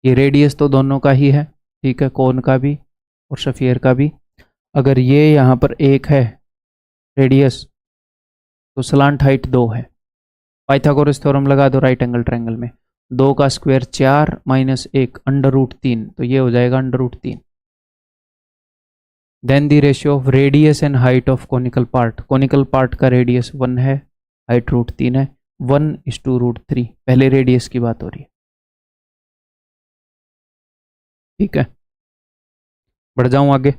ये रेडियस तो दोनों का ही है, ठीक है, कोन का भी और सफियर का भी। अगर ये यहाँ पर 1 है रेडियस, तो स्लांट हाइट 2 है, पाइथागोरस थ्योरम लगा दो राइट एंगल ट्रायंगल में, 2 का स्क्वायर 4 - 1 √3, तो ये हो जाएगा √3। Then the ratio of radius and height of conical part, conical part का रेडियस 1 है, हाइट √3 है, 1:√3, पहले रेडियस की बात हो रही है। ठीक है, बढ़ जाऊं आगे।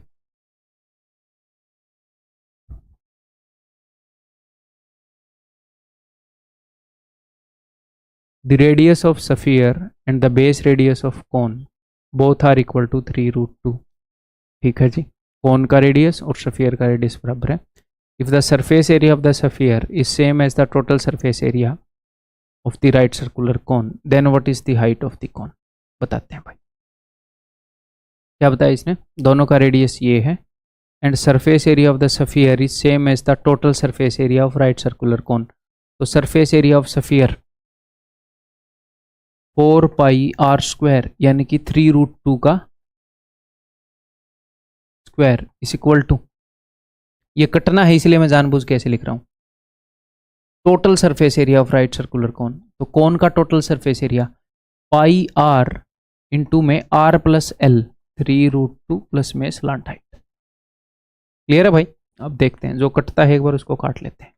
The radius of sphere and the base radius of cone both are equal to 3√2। ठीक है जी, कोन का रेडियस और स्फीयर का रेडियस बराबर है। If the surface area of the sphere is same as the total surface area of the right circular cone, then what is the height of the cone. बताते हैं भाई, क्या बताया इसने, दोनों का रेडियस ये है and surface area of the sphere is same as the total surface area of right circular cone. तो surface area of sphere 4πr² यानी कि 3√2 का स्क्वायर इज इक्वल टू, ये कटना है इसलिए मैं जानबूझ के ऐसे लिख रहा हूं, total surface area of right circular cone. तो कोन का total surface area pi r into में r प्लस एल, 3√2 प्लस में स्लांट हाइट। क्लियर है भाई। अब देखते हैं, जो कटता है एक बार उसको काट लेते हैं।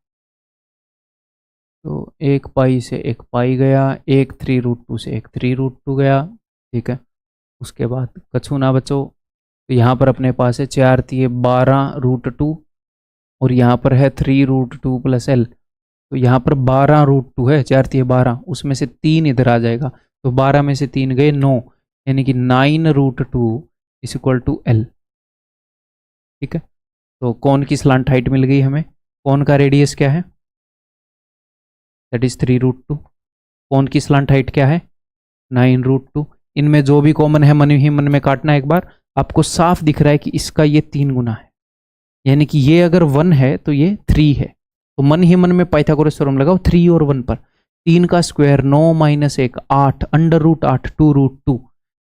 तो एक पाई से एक पाई गया, एक 3√2 से एक 3√2 गया। ठीक है, उसके बाद कछु ना बचो, तो यहाँ पर अपने पास है 4 × 12√2 और यहाँ पर है 3√2 प्लस एल। तो यहाँ पर 12√2 है, 4 × 12, उसमें से 3 इधर आ जाएगा, तो 12 में से 3 गए 9, यानी कि 9√2 इज इक्वल टू एल। ठीक है, तो कोन की स्लांट हाइट मिल गई हमें। कोन का रेडियस क्या है, दैट इज 3√2। कोन की स्लांट हाइट क्या है, 9√2। इनमें जो भी कॉमन है मन ही मन में काटना है। एक बार आपको साफ दिख रहा है कि इसका ये 3 गुना है, यानी कि ये अगर 1 है तो ये 3 है। तो मन ही मन में पाइथागोरस थ्योरम लगाओ 3 और 1 पर। 3 का स्क्वायर 9 - 1 8, √8 2√2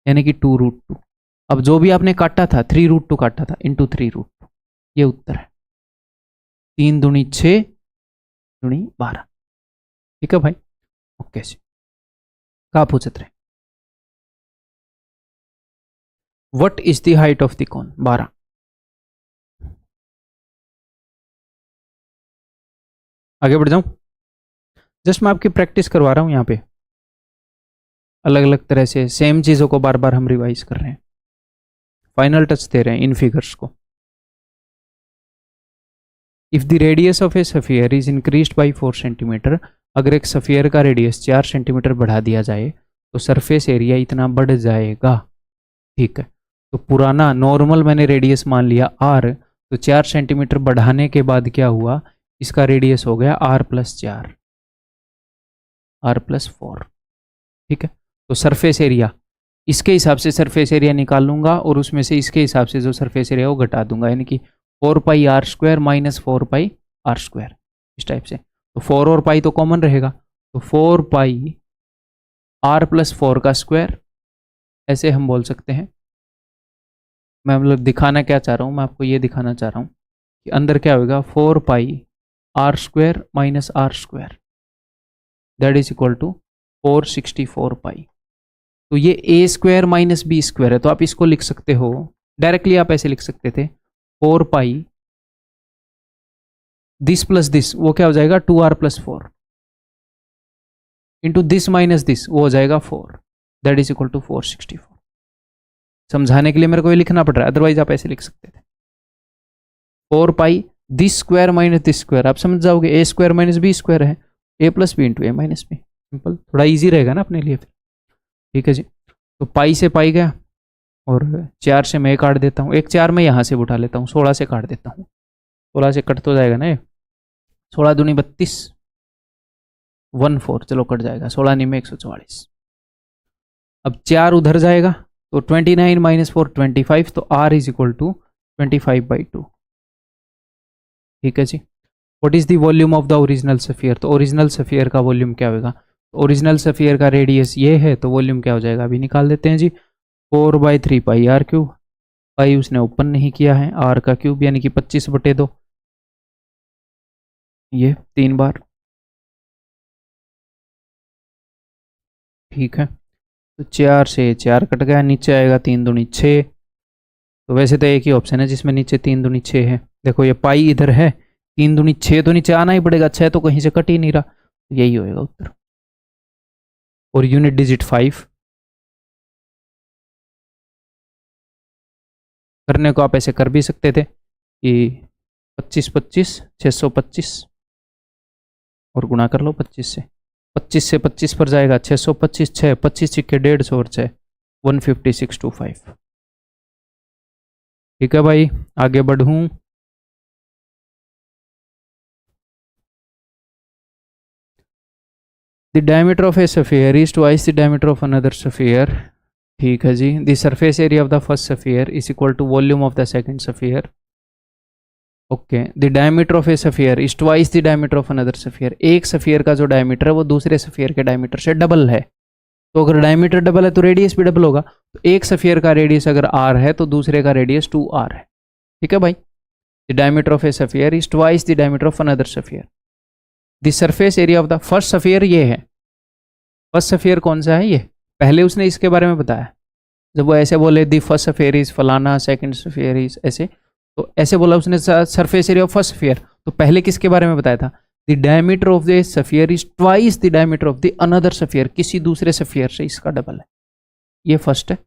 यानी कि 2√2। अब जो भी आपने काटा था 3√2 काटा था इंटू 3√2, ये उत्तर है। 3 दूनी 6 दूनी 12। ठीक है भाई, ओके जी। कहा पूछत रहे, what is the height of the कोन, 12। आगे बढ़ जाऊं, जस्ट मैं आपकी प्रैक्टिस करवा रहा हूं। यहाँ पे अलग अलग तरह से सेम चीजों को बार बार हम रिवाइज कर रहे हैं, फाइनल टच दे रहे हैं इन फिगर्स को। If the radius of A sphere is increased by 4 centimetre, अगर एक स्फीयर का रेडियस 4 सेंटीमीटर बढ़ा दिया जाए तो सरफेस एरिया इतना बढ़ जाएगा। ठीक है, तो पुराना नॉर्मल मैंने रेडियस मान लिया r, तो 4 सेंटीमीटर बढ़ाने के बाद क्या हुआ, इसका रेडियस हो गया r + 4, r + 4। ठीक है, तो सरफेस एरिया इसके हिसाब से सरफेस एरिया निकाल लूंगा और उसमें से इसके हिसाब से जो सरफेस एरिया वो घटा दूंगा, यानी कि 4πr² - 4πr², इस टाइप से। तो 4 और पाई तो कॉमन रहेगा, तो 4πr + 4 का स्क्वायर, ऐसे हम बोल सकते हैं। मैं मतलब दिखाना क्या चाह रहा हूँ, मैं आपको ये दिखाना चाह रहा हूँ कि अंदर क्या होगा, 4πr² - r², that is equal to 464 pi. तो ये a² - b² है, तो आप इसको लिख सकते हो डायरेक्टली, आप ऐसे लिख सकते थे 4π दिस प्लस दिस, वो क्या हो जाएगा 2r + 4 into this minus this, वो हो जाएगा 4, दैट इज इक्वल टू 464। समझाने के लिए मेरे को ये लिखना पड़ रहा है, अदरवाइज आप ऐसे लिख सकते थे 4π दिस² - दिस², आप समझ जाओगे a² - b² है, a + b into a - b, simple, थोड़ा इजी रहेगा ना अपने लिए फिर। ठीक है जी, तो पाई से पाई गया और 4 से मैं काट देता हूँ, एक 4 मैं यहाँ से उठा लेता हूँ, 16 से काट देता हूँ, 16 से कट तो जाएगा ना ये, 16 दूनी 32, 14, चलो कट जाएगा, 16 × 144। अब 4 उधर जाएगा तो 29 - 4 25, तो r इज इक्वल टू 25/2। ठीक है जी, what is the volume of the original sphere, तो ओरिजिनल स्फीयर का वॉल्यूम क्या होगा, ओरिजिनल स्फीयर का रेडियस ये है, तो वॉल्यूम क्या हो जाएगा, अभी निकाल देते हैं जी। 4/3πr³, पाई उसने ओपन नहीं किया है, r का क्यूब यानी कि 25/2, ये 3 बार। ठीक है, तो 4 से 4 कट गया, नीचे आएगा 3 दूनी 6। तो वैसे तो एक ही ऑप्शन है जिसमें नीचे 3 दूनी 6 है। देखो ये पाई इधर है, 3 दूनी 6 तो नीचे आना ही पड़ेगा, 6 तो कहीं से कट ही नहीं रहा, यही होएगा उत्तर। और यूनिट डिजिट 5 करने को आप ऐसे कर भी सकते थे कि 25 25 625 और गुणा कर लो 25 से। 25 से 25 पर जाएगा 625 6 25 सिक्के 150 और 6 15625। ठीक है भाई, आगे बढ़ूं। The diameter of a sphere is twice the diameter of another sphere. ठीक है जी। The surface area of the first sphere is equal to volume of the second sphere. Okay, the diameter of a sphere is twice the diameter of another sphere. एक sphere का जो diameter है वो दूसरे sphere के diameter से double है। तो अगर डायमीटर डबल है तो रेडियस भी डबल होगा। तो एक सफियर का रेडियस अगर r है तो दूसरे का रेडियस 2r है। ठीक है भाई। The diameter of a sphere is twice the diameter of another sphere. The surface area of the first sphere ये है। फर्स्ट सफियर कौन सा है? ये पहले उसने इसके बारे में बताया। जब वो ऐसे बोले दी फर्स्ट सफियर इज फलाना, सेकंड सफियर इज ऐसे, तो ऐसे बोला उसने surface area of first sphere. तो पहले किसके बारे में बताया था? The diameter of the sphere is twice the diameter of the another sphere. किसी दूसरे सफियर से इसका डबल है। ये फर्स्ट है,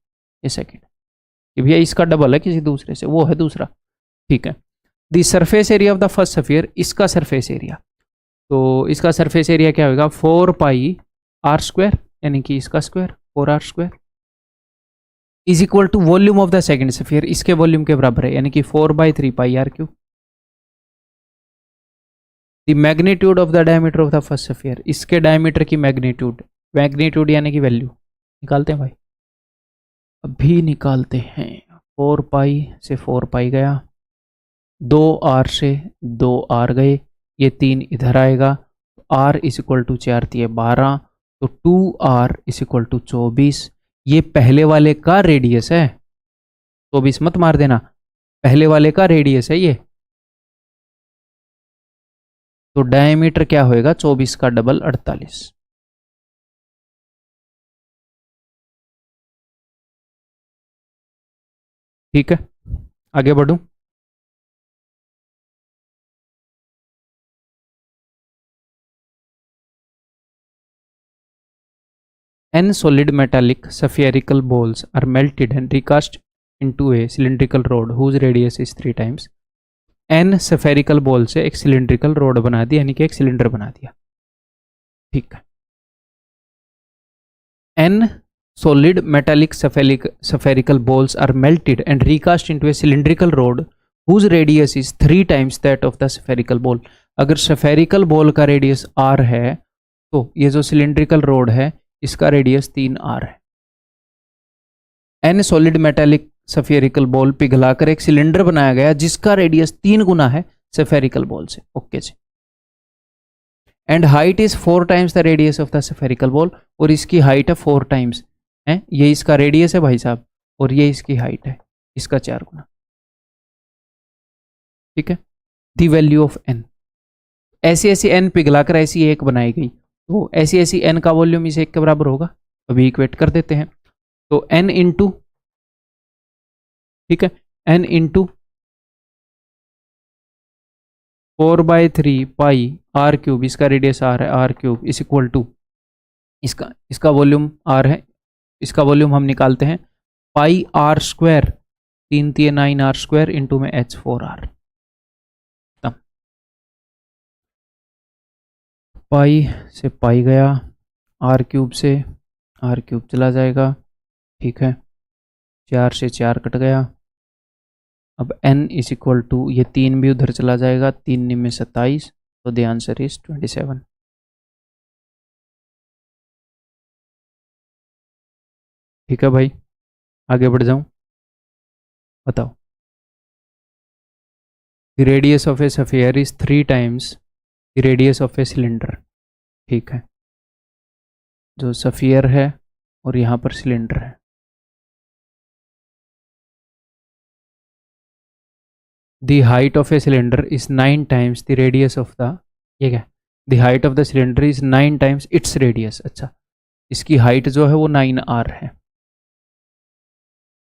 ये सेकंड। कि भैया इसका डबल है किसी दूसरे से, वो है दूसरा। ठीक है। The surface area of the first sphere, इसका सरफेस एरिया, तो इसका सरफेस एरिया क्या होगा? 4 पाई आर स्क्वायर, यानी कि इसका square 4r square, is equal to volume of the second sphere. इसके वॉल्यूम के बराबर है, यानी कि 4/3 pi r cube. The magnitude of the diameter of the first sphere, इसके डायमीटर की मैग्नीट्यूड, मैग्नीट्यूड यानी कि वैल्यू निकालते हैं भाई, अभी निकालते हैं। 4 पाई से 4 पाई गया, 2r से 2r गए, ये 3 इधर आएगा, r इज इक्वल टू 4 3 12, तो 2r इज इक्वल टू 24। ये पहले वाले का रेडियस है, 24 मत मार देना, पहले वाले का रेडियस है ये। तो डायमीटर क्या होएगा? 24 का डबल 48। ठीक है, आगे बढ़ूं। N solid metallic spherical balls are melted and recast into a cylindrical rod whose radius is 3 times. N spherical ball से एक cylindrical rod बना दिया, यानी कि एक सिलेंडर बना दिया। ठीक है। N solid metallic spherical balls are melted and recast into a cylindrical rod whose radius is 3 times that of the spherical ball. अगर spherical ball का रेडियस r है तो ये जो cylindrical rod है इसका रेडियस 3r है। An solid metallic spherical ball पिघलाकर एक सिलेंडर बनाया गया जिसका रेडियस 3 गुना है सफेरिकल बॉल से। ओके जी। And height is 4 times the radius of the spherical ball, और इसकी हाइट है 4 टाइम्स है, ये इसका रेडियस है भाई साहब, और ये इसकी हाइट है, इसका 4 गुना। ठीक है। द वैल्यू ऑफ एन, ऐसी ऐसी एन पिघलाकर ऐसी एक बनाई गई, तो ऐसी ऐसी n का वॉल्यूम इस एक के बराबर होगा। अभी इक्वेट कर देते हैं। तो n इंटू, ठीक है, n into 4/3 pi r cube, इसका रेडियस r है, r cube is equal to इसका वॉल्यूम r है, इसका वॉल्यूम हम निकालते हैं pi r square, 3 3 9r square into में h4r। पाई से पाई गया, आर क्यूब से आर क्यूब चला जाएगा। ठीक है, 4 से 4 कट गया। अब n इज इक्वल टू, ये 3 भी उधर चला जाएगा, 3 9 में 27, तो द आंसर इज 27। ठीक है भाई, आगे बढ़ जाऊं, बताओ। The radius of a sphere is 3 times the radius of a cylinder. ठीक है, जो सफियर है और यहाँ पर सिलेंडर है। The height of a cylinder is 9 times the radius of the, ये क्या, the height of the cylinder is 9 times its radius. अच्छा, इसकी हाइट जो है वो 9r है।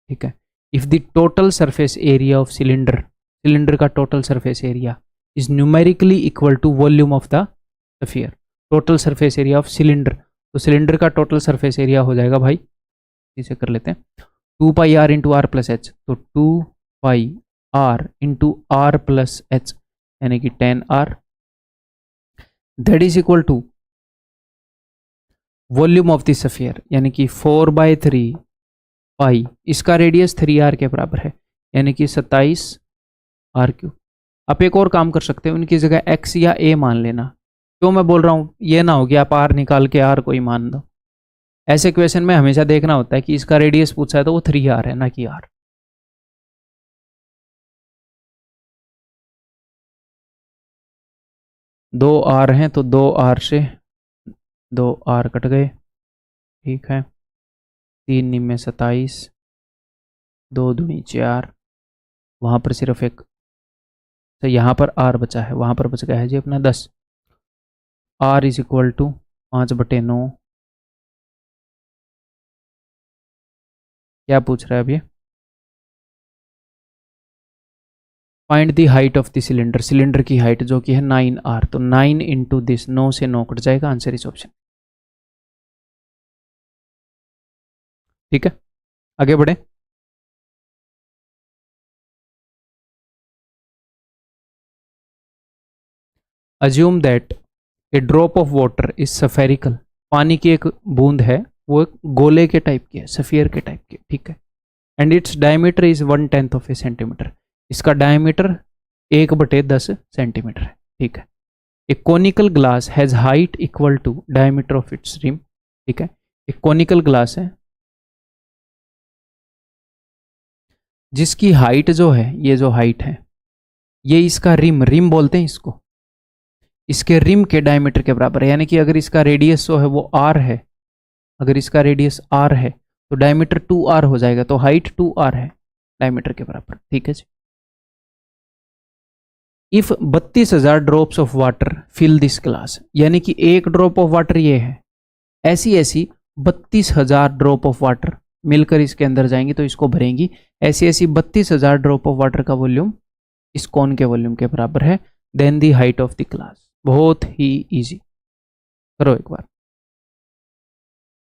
ठीक है। If the total surface area of cylinder, cylinder का total surface area is numerically equal to volume of the sphere, total surface area of cylinder, तो सिलेंडर का टोटल सरफेस एरिया हो जाएगा भाई, इसे कर लेते हैं 2 pi r into r plus h, तो 2 pi r into r plus h यानी कि 10 r, that is equal to volume of the sphere यानी कि 4/3 पाई, इसका रेडियस 3r के बराबर है यानी कि 27r³। आप एक और काम कर सकते हैं, उनकी जगह x या a मान लेना। क्यों मैं बोल रहा हूँ, ये ना हो कि आप r निकाल के r कोई मान दो। ऐसे क्वेश्चन में हमेशा देखना होता है कि इसका रेडियस पूछा है तो वो 3r है ना कि r। दो r हैं तो 2r से 2r कट गए, ठीक है, 3 निम में 27, 2 दूनी 4, वहाँ पर सिर्फ एक, तो यहाँ पर r बचा है, वहाँ पर बच गया है जी अपना 10। r इज इक्वल टू 5/9, क्या पूछ रहा है अब ये, find the height of the cylinder, cylinder की हाइट जो कि है 9r, तो 9 इंटू दिस, 9 से 9 कट जाएगा, आंसर इस ऑप्शन। ठीक है, आगे बढ़े। Assume that A drop of water is spherical, पानी की एक बूंद है, वो एक गोले के टाइप की है, सफियर के टाइप की, ठीक है, and its diameter is 1/10 of a centimetre, इसका डायमीटर 1/10 सेंटीमीटर है, ठीक है। A conical glass has height equal to diameter of its rim, ठीक है, एक कोनिकल ग्लास है जिसकी हाइट जो है, ये जो हाइट है, ये इसका रिम, रिम बोलते हैं इसको, इसके रिम के डायमीटर के बराबर है, यानी कि अगर इसका रेडियस जो है वो r है, अगर इसका रेडियस r है तो डायमीटर 2r हो जाएगा, तो हाइट 2r है डायमीटर के बराबर, ठीक है जी। If 32,000 drops of water fill this glass, यानी कि एक ड्रॉप ऑफ वाटर ये है, ऐसी ऐसी 32,000 ड्रॉप ऑफ वाटर मिलकर इसके अंदर जाएंगी तो इसको भरेंगी, ऐसी ऐसी 32,000 ड्रॉप ऑफ वाटर का वॉल्यूम इस कॉन के वॉल्यूम के बराबर है, then the height of the glass. बहुत ही इजी, करो एक बार,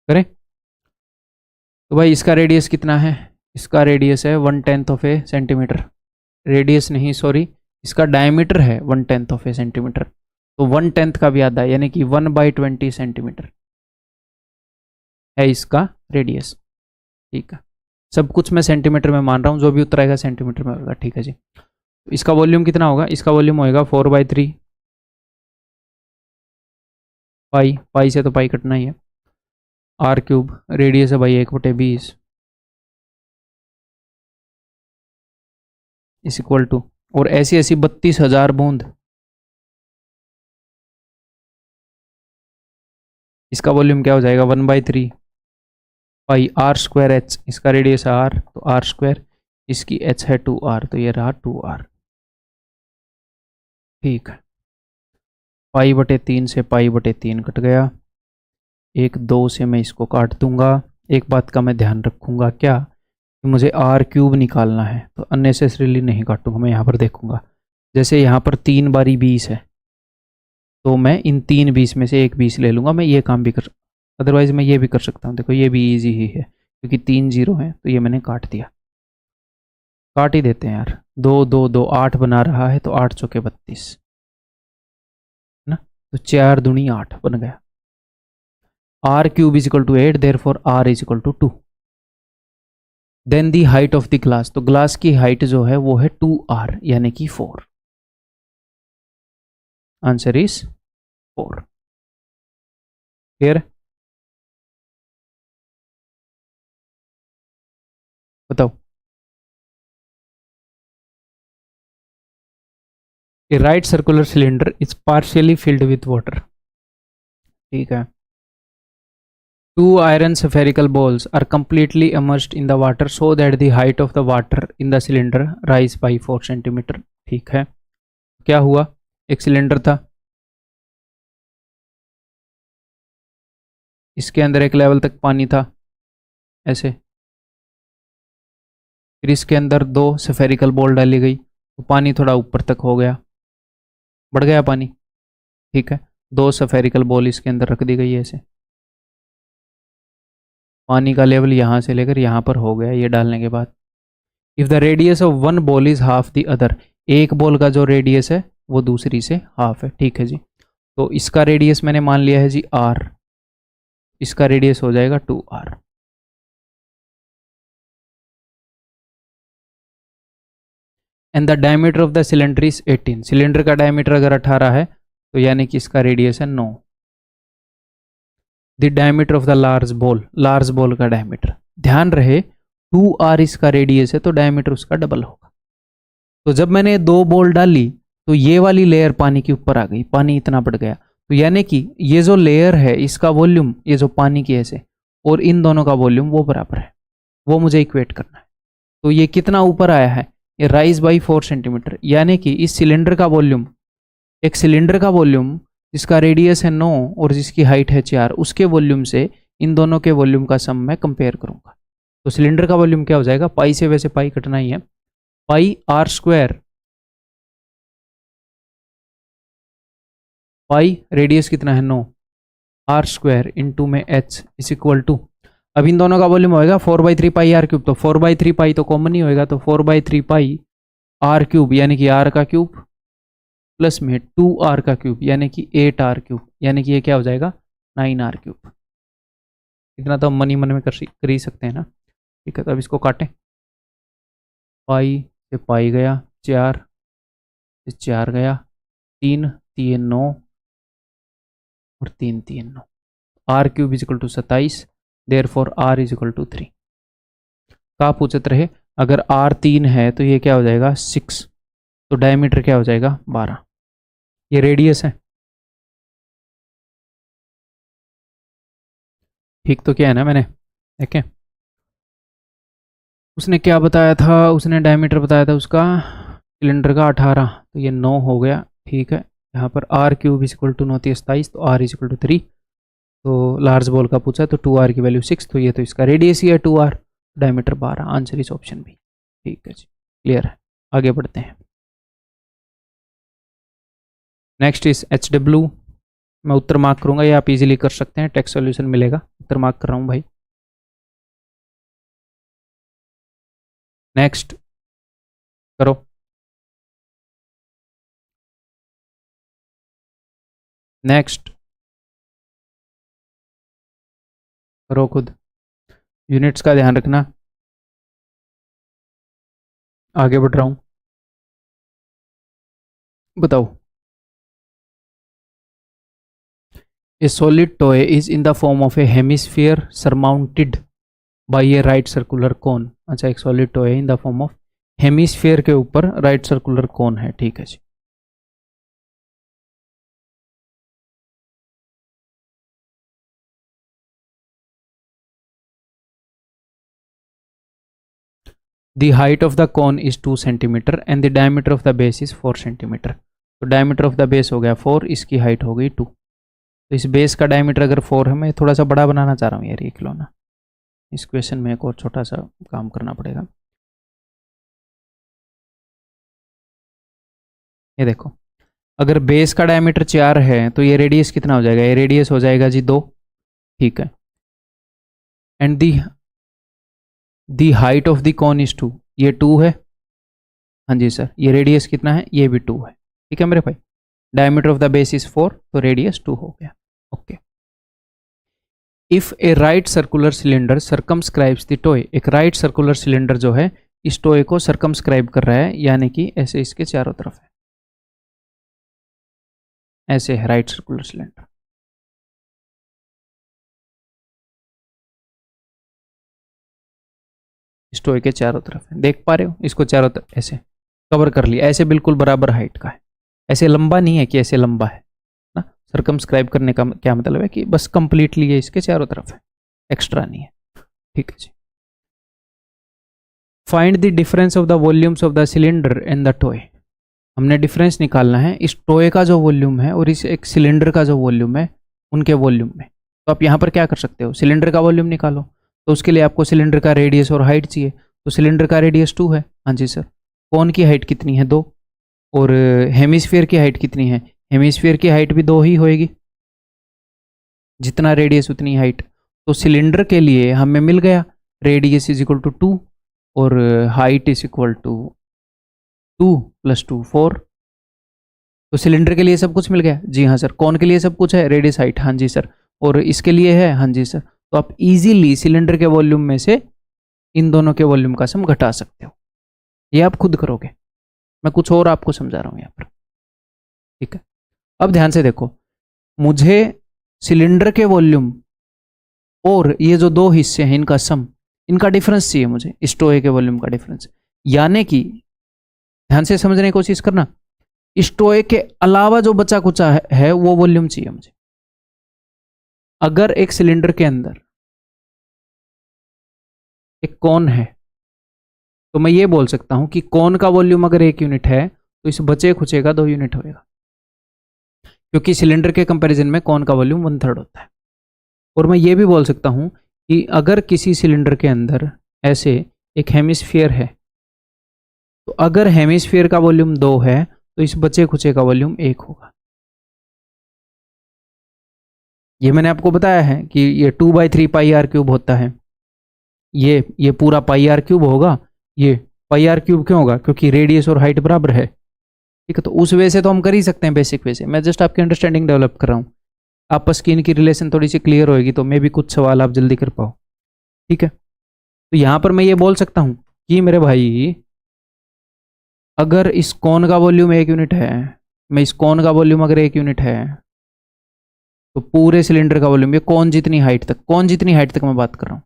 करें। तो भाई इसका रेडियस कितना है, इसका रेडियस है 1/10 ऑफ ए सेंटीमीटर, रेडियस नहीं सॉरी, इसका डायमीटर है 1/10 ऑफ ए सेंटीमीटर, तो 1/10 का भी आधा यानी कि 1/20 सेंटीमीटर है इसका रेडियस, ठीक है। सब कुछ मैं सेंटीमीटर में मान रहा हूँ, जो भी उत्तर आएगा सेंटीमीटर में होगा, ठीक है जी। तो इसका वॉल्यूम कितना होगा, इसका वॉल्यूम होएगा 4/3 पाई, पाई से तो पाई कटना ही है, r³, रेडियस है भाई 1/20 इस इक्वल टू, और ऐसी ऐसी 32,000 बूंद, इसका वॉल्यूम क्या हो जाएगा 1/3 पाई r² h, इसका रेडियस है r, तो r², इसकी h है 2r, तो ये रहा 2r, ठीक है। पाई/3 से पाई/3 कट गया, 1/2 से मैं इसको काट दूंगा। एक बात का मैं ध्यान रखूंगा क्या, कि मुझे r³ निकालना है, तो अननेसेसरीली नहीं काटूंगा, मैं यहाँ पर देखूंगा, जैसे यहाँ पर 3 बारी 20 है, तो मैं इन 3 20 में से एक 20 ले लूँगा, मैं ये काम भी कर, अदरवाइज़ मैं ये भी कर सकता हूँ, देखो ये भी ईजी ही है, क्योंकि 3 0 हैं, तो ये मैंने काट दिया, काट ही देते हैं यार, 2 2 2 8 बना रहा है, तो 8 चौके 32 है ना, तो 4 दूनी 8 बन गया, r³ is equal to 8, therefore r is equal to 2। Then the height of the glass, तो ग्लास की हाइट जो है वो है 2r यानी कि 4, आंसर इज 4, क्लियर, बताओ। A right circular cylinder is partially filled with water, ठीक है। Two iron spherical balls are completely immersed in the water so that the height of the water in the cylinder rise by 4 centimeter, ठीक है। क्या हुआ, एक cylinder था, इसके अंदर एक लेवल तक पानी था ऐसे, फिर इसके अंदर 2 स्फेरिकल बॉल डाली गई, तो पानी थोड़ा ऊपर तक हो गया, बढ़ गया पानी, ठीक है। 2 स्फेरिकल बॉल इसके अंदर रख दी गई है ऐसे। पानी का लेवल यहाँ से लेकर यहाँ पर हो गया ये डालने के बाद। If the radius of one ball is half the other, एक बॉल का जो रेडियस है वो दूसरी से हाफ है, ठीक है जी। तो इसका रेडियस मैंने मान लिया है जी r, इसका रेडियस हो जाएगा 2r। And the diameter of the cylinder is 18, cylinder का डायमीटर अगर 18 है तो यानी कि इसका रेडियस है 9। The diameter of the large ball का डायमीटर, ध्यान रहे 2r इसका रेडियस है तो डायमीटर उसका डबल होगा। तो जब मैंने 2 बॉल डाली तो ये वाली लेयर पानी के ऊपर आ गई, पानी इतना बढ़ गया, तो यानी कि ये जो लेयर है इसका वॉल्यूम, ये जो पानी की ऐसे, और इन दोनों का वॉल्यूम वो बराबर है, वो मुझे इक्वेट करना है। तो ये कितना ऊपर आया है, ये राइज बाई 4 सेंटीमीटर, यानी कि इस सिलेंडर का वॉल्यूम, एक सिलेंडर का वॉल्यूम जिसका रेडियस है 9 और जिसकी हाइट है 4, उसके वॉल्यूम से इन दोनों के वॉल्यूम का सम मैं कंपेयर करूंगा। तो सिलेंडर का वॉल्यूम क्या हो जाएगा, पाई से वैसे पाई कटना ही है, पाई r स्क्वायर, पाई रेडियस कितना है 9, r स्क्वायर इंटू में h इज इक्वल टू, अब इन दोनों का वॉल्यूम होएगा 4/3 पाई r क्यूब, तो 4/3 पाई तो कॉमन ही होएगा, तो 4/3 पाई r क्यूब यानी कि r का क्यूब प्लस में 2r का क्यूब यानी कि 8r क्यूब, यानी कि ये क्या हो जाएगा 9r क्यूब। इतना तो हम मन ही मन में कर ही सकते हैं ना, ठीक है। तो अब इसको काटें, पाई से पाई गया, 4 से 4 गया, 3 3 9 और 3 3 9, r cube is equal to 27, therefore r is equal to 3। का पूछत रहे अगर r 3 है तो ये क्या हो जाएगा 6, तो डायमीटर क्या हो जाएगा 12, ये रेडियस है, ठीक तो क्या है ना। मैंने देखें उसने क्या बताया था, उसने डायमीटर बताया था उसका सिलेंडर का 18, तो ये 9 हो गया, ठीक है। यहाँ पर r cube is equal to 9 27, तो r इज इक्वल टू 3, तो लार्ज बॉल का पूछा तो 2r की वैल्यू 6, तो ये तो इसका रेडियस ही है 2r, diameter 12, answer is option B, ठीक है जी, क्लियर है। आगे बढ़ते हैं, नेक्स्ट इज HW, मैं उत्तर मार्क करूंगा, ये आप इजीली कर सकते हैं, टेक्स्ट सॉल्यूशन मिलेगा, उत्तर मार्क कर रहा हूँ भाई। नेक्स्ट करो, नेक्स्ट करो खुद, यूनिट्स का ध्यान रखना। आगे बढ़ रहा हूँ, बताओ। A solid toy is in the form of a hemisphere surmounted by a right circular cone। अच्छा, एक सॉलिड टॉय है इन द फॉर्म ऑफ हेमिस्फीयर के ऊपर राइट सर्कुलर कोन है, ठीक है जी। The height of the cone is 2 centimetre and the diameter of the base is 4 centimetre. तो diameter of the base हो गया 4, इसकी हाइट हो गई 2, तो इस बेस का डायमीटर अगर 4 है, मैं थोड़ा सा बड़ा बनाना चाह रहा हूँ यार ये खिलौना, इस क्वेश्चन में एक और छोटा सा काम करना पड़ेगा। ये देखो, अगर बेस का डायमीटर 4 है तो ये रेडियस कितना हो जाएगा, ये रेडियस हो जाएगा जी 2, ठीक है। And the height of the cone is 2, ये 2 है, हाँ जी सर, ये रेडियस कितना है, ये भी 2 है, ठीक है मेरे भाई। Diameter of the base is 4, तो रेडियस 2 हो गया, okay. If a right circular cylinder circumscribes the toy, एक राइट सर्कुलर सिलेंडर जो है इस टॉय को सर्कमस्क्राइब कर रहा है, यानी कि ऐसे इसके चारों तरफ है, ऐसे है राइट सर्कुलर सिलेंडर। इस टॉय के चारों तरफ है, देख पा रहे हो, इसको चारों तरफ ऐसे कवर कर लिया, ऐसे बिल्कुल बराबर हाइट का है, ऐसे लंबा नहीं है कि ऐसे लंबा है ना। सर्कमस्क्राइब करने का क्या मतलब है कि बस कंप्लीटली ये इसके चारों तरफ है, एक्स्ट्रा नहीं है, ठीक है जी। Find the difference of the volumes of the cylinder and the toy, हमने डिफरेंस निकालना है इस टॉय का जो वॉल्यूम है और इस एक सिलेंडर का जो वॉल्यूम है, उनके वॉल्यूम में। तो आप यहाँ पर क्या कर सकते हो, सिलेंडर का वॉल्यूम निकालो, तो उसके लिए आपको सिलेंडर का रेडियस और हाइट चाहिए, तो सिलेंडर का रेडियस 2 है, हाँ जी सर। कौन की हाइट कितनी है 2, और हेमिस्फीयर की हाइट कितनी है, हेमिस्फीयर की हाइट भी 2 ही होएगी, जितना रेडियस उतनी हाइट। तो सिलेंडर के लिए हमें मिल गया रेडियस इज इक्वल टू 2 और हाइट इज इक्वल टू 2 + 2 4। तो सिलेंडर के लिए सब कुछ मिल गया। जी हाँ सर। कौन के लिए सब कुछ है? Radius height. हाँ जी सर। और इसके लिए है? हाँ जी सर। तो आप इजीली सिलेंडर के वॉल्यूम में से इन दोनों के वॉल्यूम का सम घटा सकते हो। ये आप खुद करोगे, मैं कुछ और आपको समझा रहा हूँ यहाँ पर। ठीक है, अब ध्यान से देखो, मुझे सिलेंडर के वॉल्यूम और ये जो दो हिस्से हैं इनका सम, इनका डिफरेंस चाहिए मुझे, स्टोए के वॉल्यूम का डिफरेंस। यानी कि ध्यान से समझने की कोशिश करना, स्टोए के अलावा जो बचा कुचा है वो वॉल्यूम चाहिए मुझे। अगर एक सिलेंडर के अंदर एक कोन है तो मैं ये बोल सकता हूं कि कोन का वॉल्यूम अगर 1 यूनिट है तो इस बचे खुचे का 2 यूनिट होगा, क्योंकि सिलेंडर के कंपैरिजन में कोन का वॉल्यूम 1/3 होता है। और मैं ये भी बोल सकता हूं कि अगर किसी सिलेंडर के अंदर ऐसे एक हेमिस्फीयर है तो अगर हेमिस्फीयर का वॉल्यूम 2 है तो इस बचे खुचे का वॉल्यूम 1 होगा। ये मैंने आपको बताया है कि ये 2/3 पाई आर क्यूब होता है। ये पूरा पाई आर क्यूब होगा। ये पाई आर क्यूब क्यों होगा? क्योंकि रेडियस और हाइट बराबर है। ठीक है, तो उस वे से तो हम कर ही सकते हैं, बेसिक वे से। मैं जस्ट आपकी अंडरस्टैंडिंग डेवलप कर रहा हूँ, आपस की इनकी रिलेशन थोड़ी सी क्लियर होएगी तो मे भी कुछ सवाल आप जल्दी कर पाओ। ठीक है, तो यहाँ पर मैं ये बोल सकता हूँ कि मेरे भाई अगर इस कोन का वॉल्यूम 1 यूनिट है, मैं इस कोन का वॉल्यूम अगर 1 यूनिट है तो पूरे सिलेंडर का वॉल्यूम, ये कोन जितनी हाइट तक, कोन जितनी हाइट तक मैं बात कर रहा हूँ,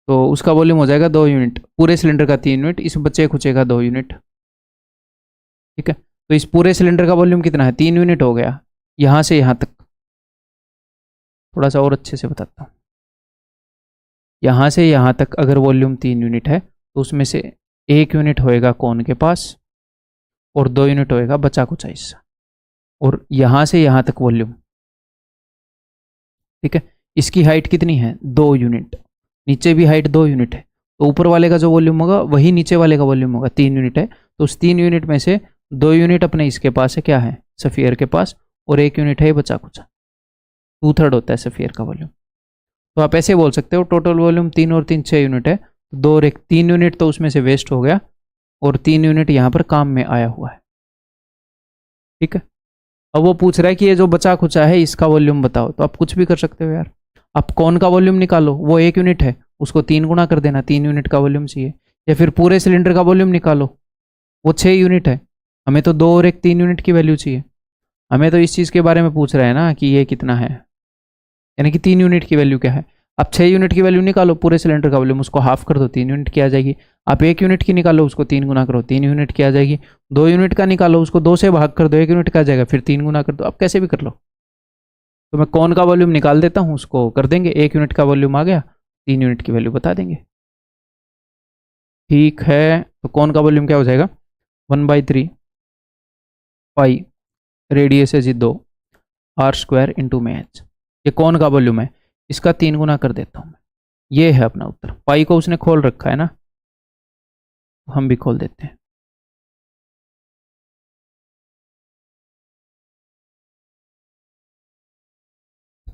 तो उसका वॉल्यूम हो जाएगा 2 यूनिट। पूरे सिलेंडर का 3 यूनिट, इस बचे खुचे का 2 यूनिट। ठीक है, तो इस पूरे सिलेंडर का वॉल्यूम कितना है? 3 यूनिट हो गया, यहाँ से यहाँ तक। थोड़ा सा और अच्छे से बताता हूँ, यहाँ से यहाँ तक अगर वॉल्यूम 3 यूनिट है तो उसमें से 1 यूनिट होएगा कोन के पास और 2 यूनिट होएगा बचा कुचा हिस्सा। और यहाँ से यहाँ तक वॉल्यूम, ठीक है, इसकी हाइट कितनी है? 2 यूनिट। नीचे भी हाइट 2 यूनिट है, तो ऊपर वाले का जो वॉल्यूम होगा वही नीचे वाले का वॉल्यूम होगा। 3 यूनिट है तो उस 3 यूनिट में से 2 यूनिट अपने इसके पास है, क्या है? सफियर के पास। और 1 यूनिट है बचा कुचा, 2/3 होता है सफियर का वॉल्यूम। तो आप ऐसे बोल सकते हो टोटल वॉल्यूम 3 और 3 6 यूनिट है, 2 और 1 3 यूनिट तो उसमें से वेस्ट हो गया और 3 यूनिट यहाँ पर काम में आया हुआ है। ठीक है, अब वो पूछ रहा है कि ये जो बचा खुचा है इसका वॉल्यूम बताओ, तो आप कुछ भी कर सकते हो यार। आप कौन का वॉल्यूम निकालो, वो 1 यूनिट है, उसको 3 गुना कर देना, 3 यूनिट का वॉल्यूम चाहिए। या फिर पूरे सिलेंडर का वॉल्यूम निकालो, वो 6 यूनिट है, हमें तो 2 और 1 3 यूनिट की वैल्यू चाहिए। हमें तो इस चीज़ के बारे में पूछ रहा है ना कि ये कितना है, यानी कि 3 यूनिट की वैल्यू क्या है। आप 6 यूनिट की वैल्यू निकालो पूरे सिलेंडर का वॉल्यूम, उसको हाफ कर दो, 3 यूनिट की आ जाएगी। आप 1 यूनिट की निकालो, उसको 3 गुना करो, 3 यूनिट की आ जाएगी। 2 यूनिट का निकालो, उसको 2 से भाग कर दो, 1 यूनिट का आ जाएगा, फिर 3 गुना कर दो। आप कैसे भी कर लो। तो मैं कौन का वॉल्यूम निकाल देता हूँ, उसको कर देंगे, 1 यूनिट का वॉल्यूम आ गया, 3 यूनिट की वैल्यू बता देंगे। ठीक है, तो कौन का वॉल्यूम क्या हो जाएगा? 1/3 पाई रेडियस है जी 2 r² इंटू में h। ये कौन का वॉल्यूम है, इसका 3 गुना कर देता हूँ मैं। ये है अपना उत्तर। पाई को उसने खोल रखा है ना, हम भी खोल देते हैं।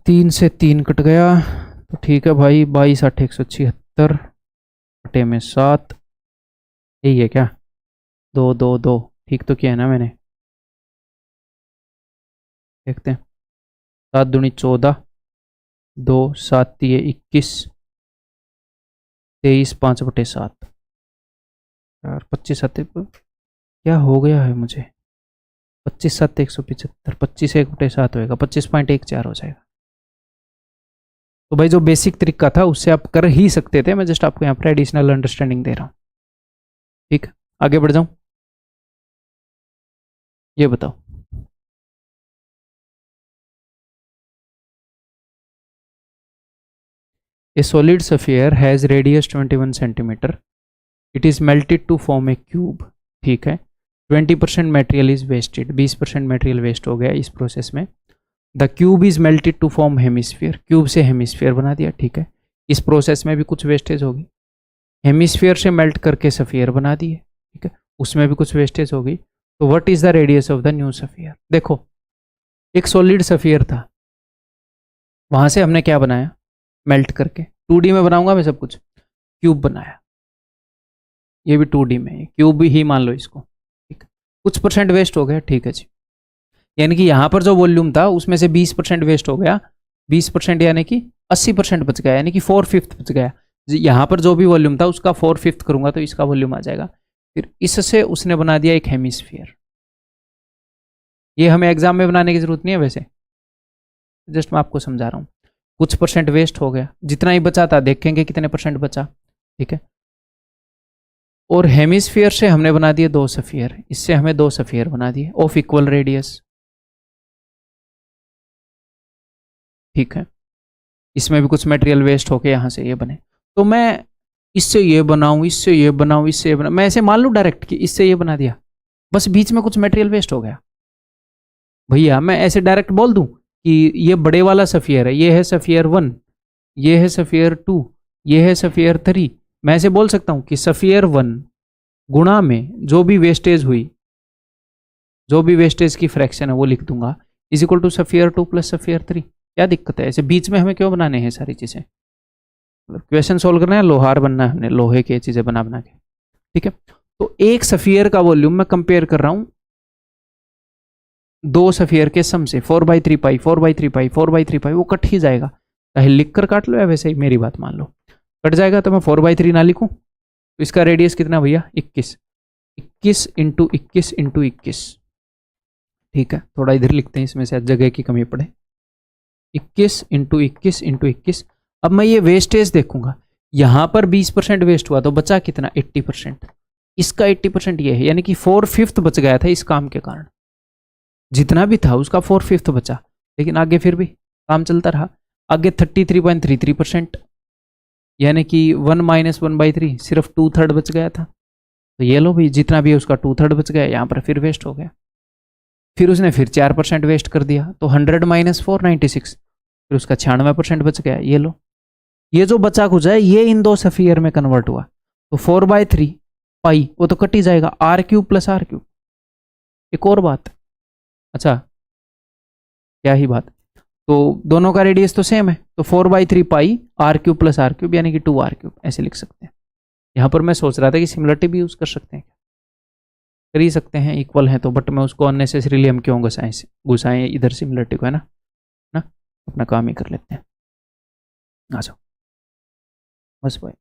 तीन से 3 कट गया, तो ठीक है भाई। 22 8 176 कटे में 7, यही है क्या? 2 2 2, ठीक तो किया है ना मैंने? देखते हैं। 7 दूनी 14, 2 7 3 21, 23 5/7 यार। 25 7 क्या हो गया है मुझे? 25 7 175, 25 1/7 होएगा, 25.14 हो जाएगा। तो भाई जो बेसिक तरीका था उससे आप कर ही सकते थे, मैं जस्ट आपको यहाँ पर एडिशनल अंडरस्टैंडिंग दे रहा हूँ। ठीक, आगे बढ़ जाऊँ। ये बताओ, a solid sphere has radius 21 centimeter, it is melted to form a cube। ठीक है, 20% material is wasted, 20% material waste हो गया इस प्रोसेस में। The cube is melted to form hemisphere, cube से हेमिस्फीयर बना दिया। ठीक है, इस प्रोसेस में भी कुछ वेस्टेज होगी। हेमिस्फीयर से मेल्ट करके सफियर बना दिए, ठीक है, उसमें भी कुछ वेस्टेज होगी। तो what is the radius of the new sphere? देखो, एक सॉलिड सफियर था, वहां से हमने क्या बनाया, मेल्ट करके 2D में बनाऊंगा मैं सब कुछ, क्यूब बनाया। ये भी 2D में है, क्यूब ही मान लो इसको, ठीक है। कुछ परसेंट वेस्ट हो गया, ठीक है जी। यानी कि यहाँ पर जो वॉल्यूम था उसमें से 20% वेस्ट हो गया, 20% यानी कि 80% बच गया, यानी कि 4/5 बच गया। यहाँ पर जो भी वॉल्यूम था उसका 4/5 करूंगा तो इसका वॉल्यूम आ जाएगा। फिर इससे उसने बना दिया एक हेमिस्फीयर। ये हमें एग्जाम में बनाने की जरूरत नहीं है वैसे, जस्ट मैं आपको समझा रहा हूँ। कुछ परसेंट वेस्ट हो गया, जितना ही बचा था देखेंगे कितने परसेंट बचा, ठीक है। और हेमिस्फीयर से हमने बना दिए 2 सफियर, इससे हमें 2 सफियर बना दिए ऑफ इक्वल रेडियस, ठीक है। इसमें भी कुछ मटेरियल वेस्ट होके यहाँ से ये बने, तो मैं इससे ये बनाऊं, इससे ये बनाऊं, इससे ये बनाऊं, मैं ऐसे मान लूं डायरेक्ट कि इससे ये बना दिया, बस बीच में कुछ मटेरियल वेस्ट हो गया। भैया मैं ऐसे डायरेक्ट बोल दूं कि ये बड़े वाला सफियर है, ये है सफियर 1, ये है सफियर 2, ये है सफियर 3। मैं ऐसे बोल सकता हूं कि सफियर 1 गुणा में जो भी वेस्टेज हुई, जो भी वेस्टेज की फ्रैक्शन है वो लिख दूंगा, is equal to sphere 2 plus sphere 3। क्या दिक्कत है, ऐसे बीच में हमें क्यों बनाने हैं सारी चीजें, क्वेश्चन सोल्व करना है, लोहार बनना है हमने, लोहे की चीजें बना बना के, ठीक है। तो एक सफियर का वॉल्यूम मैं कंपेयर कर रहा हूं 2 सफियर के सम से, 4/3 पाई 4/3 पाई 4/3 पाई, वो कट ही जाएगा, चाहे लिख कर काट लो या वैसे ही मेरी बात मान लो, कट जाएगा। तो मैं 4/3 ना लिखूं तो इसका रेडियस कितना भैया, 21, 21 इंटू 21 इंटू 21, ठीक है। थोड़ा इधर लिखते हैं, इसमें से जगह की कमी पड़े, 21 इंटू 21 इंटू 21। अब मैं ये वेस्टेज देखूंगा, यहां पर 20% वेस्ट हुआ तो बचा कितना, 80%। इसका 80% ये है, यानी कि 4/5 बच गया था इस काम के कारण, जितना भी था उसका 4/5 बचा। लेकिन आगे फिर भी काम चलता रहा, आगे 33.33%, यानी कि 1 माइनस 1/3, सिर्फ 2/3 बच गया था। तो ये लो भाई, जितना भी है उसका 2/3 बच गया, यहाँ पर फिर वेस्ट हो गया। फिर उसने फिर 4% वेस्ट कर दिया, तो 100 माइनस 4 96, फिर उसका 96% बच गया। ये लो, ये जो बचा कुछ है ये इन 2 सफियर में कन्वर्ट हुआ, तो 4/3 पाई वो तो कट ही जाएगा, R³ प्लस R³। एक और बात, अच्छा क्या ही बात, तो दोनों का रेडियस तो सेम है, तो 4/3 पाई R³ प्लस R³ यानी कि 2R³ ऐसे लिख सकते हैं। यहाँ पर मैं सोच रहा था कि सिमिलरिटी भी यूज कर सकते हैं, कर ही सकते हैं, इक्वल है तो, बट मैं उसको अननेसेसरीली हम क्यों घुसाएं इधर सिमिलरिटी को, है ना, अपना काम ही कर लेते हैं। आ जाओ, बस भाई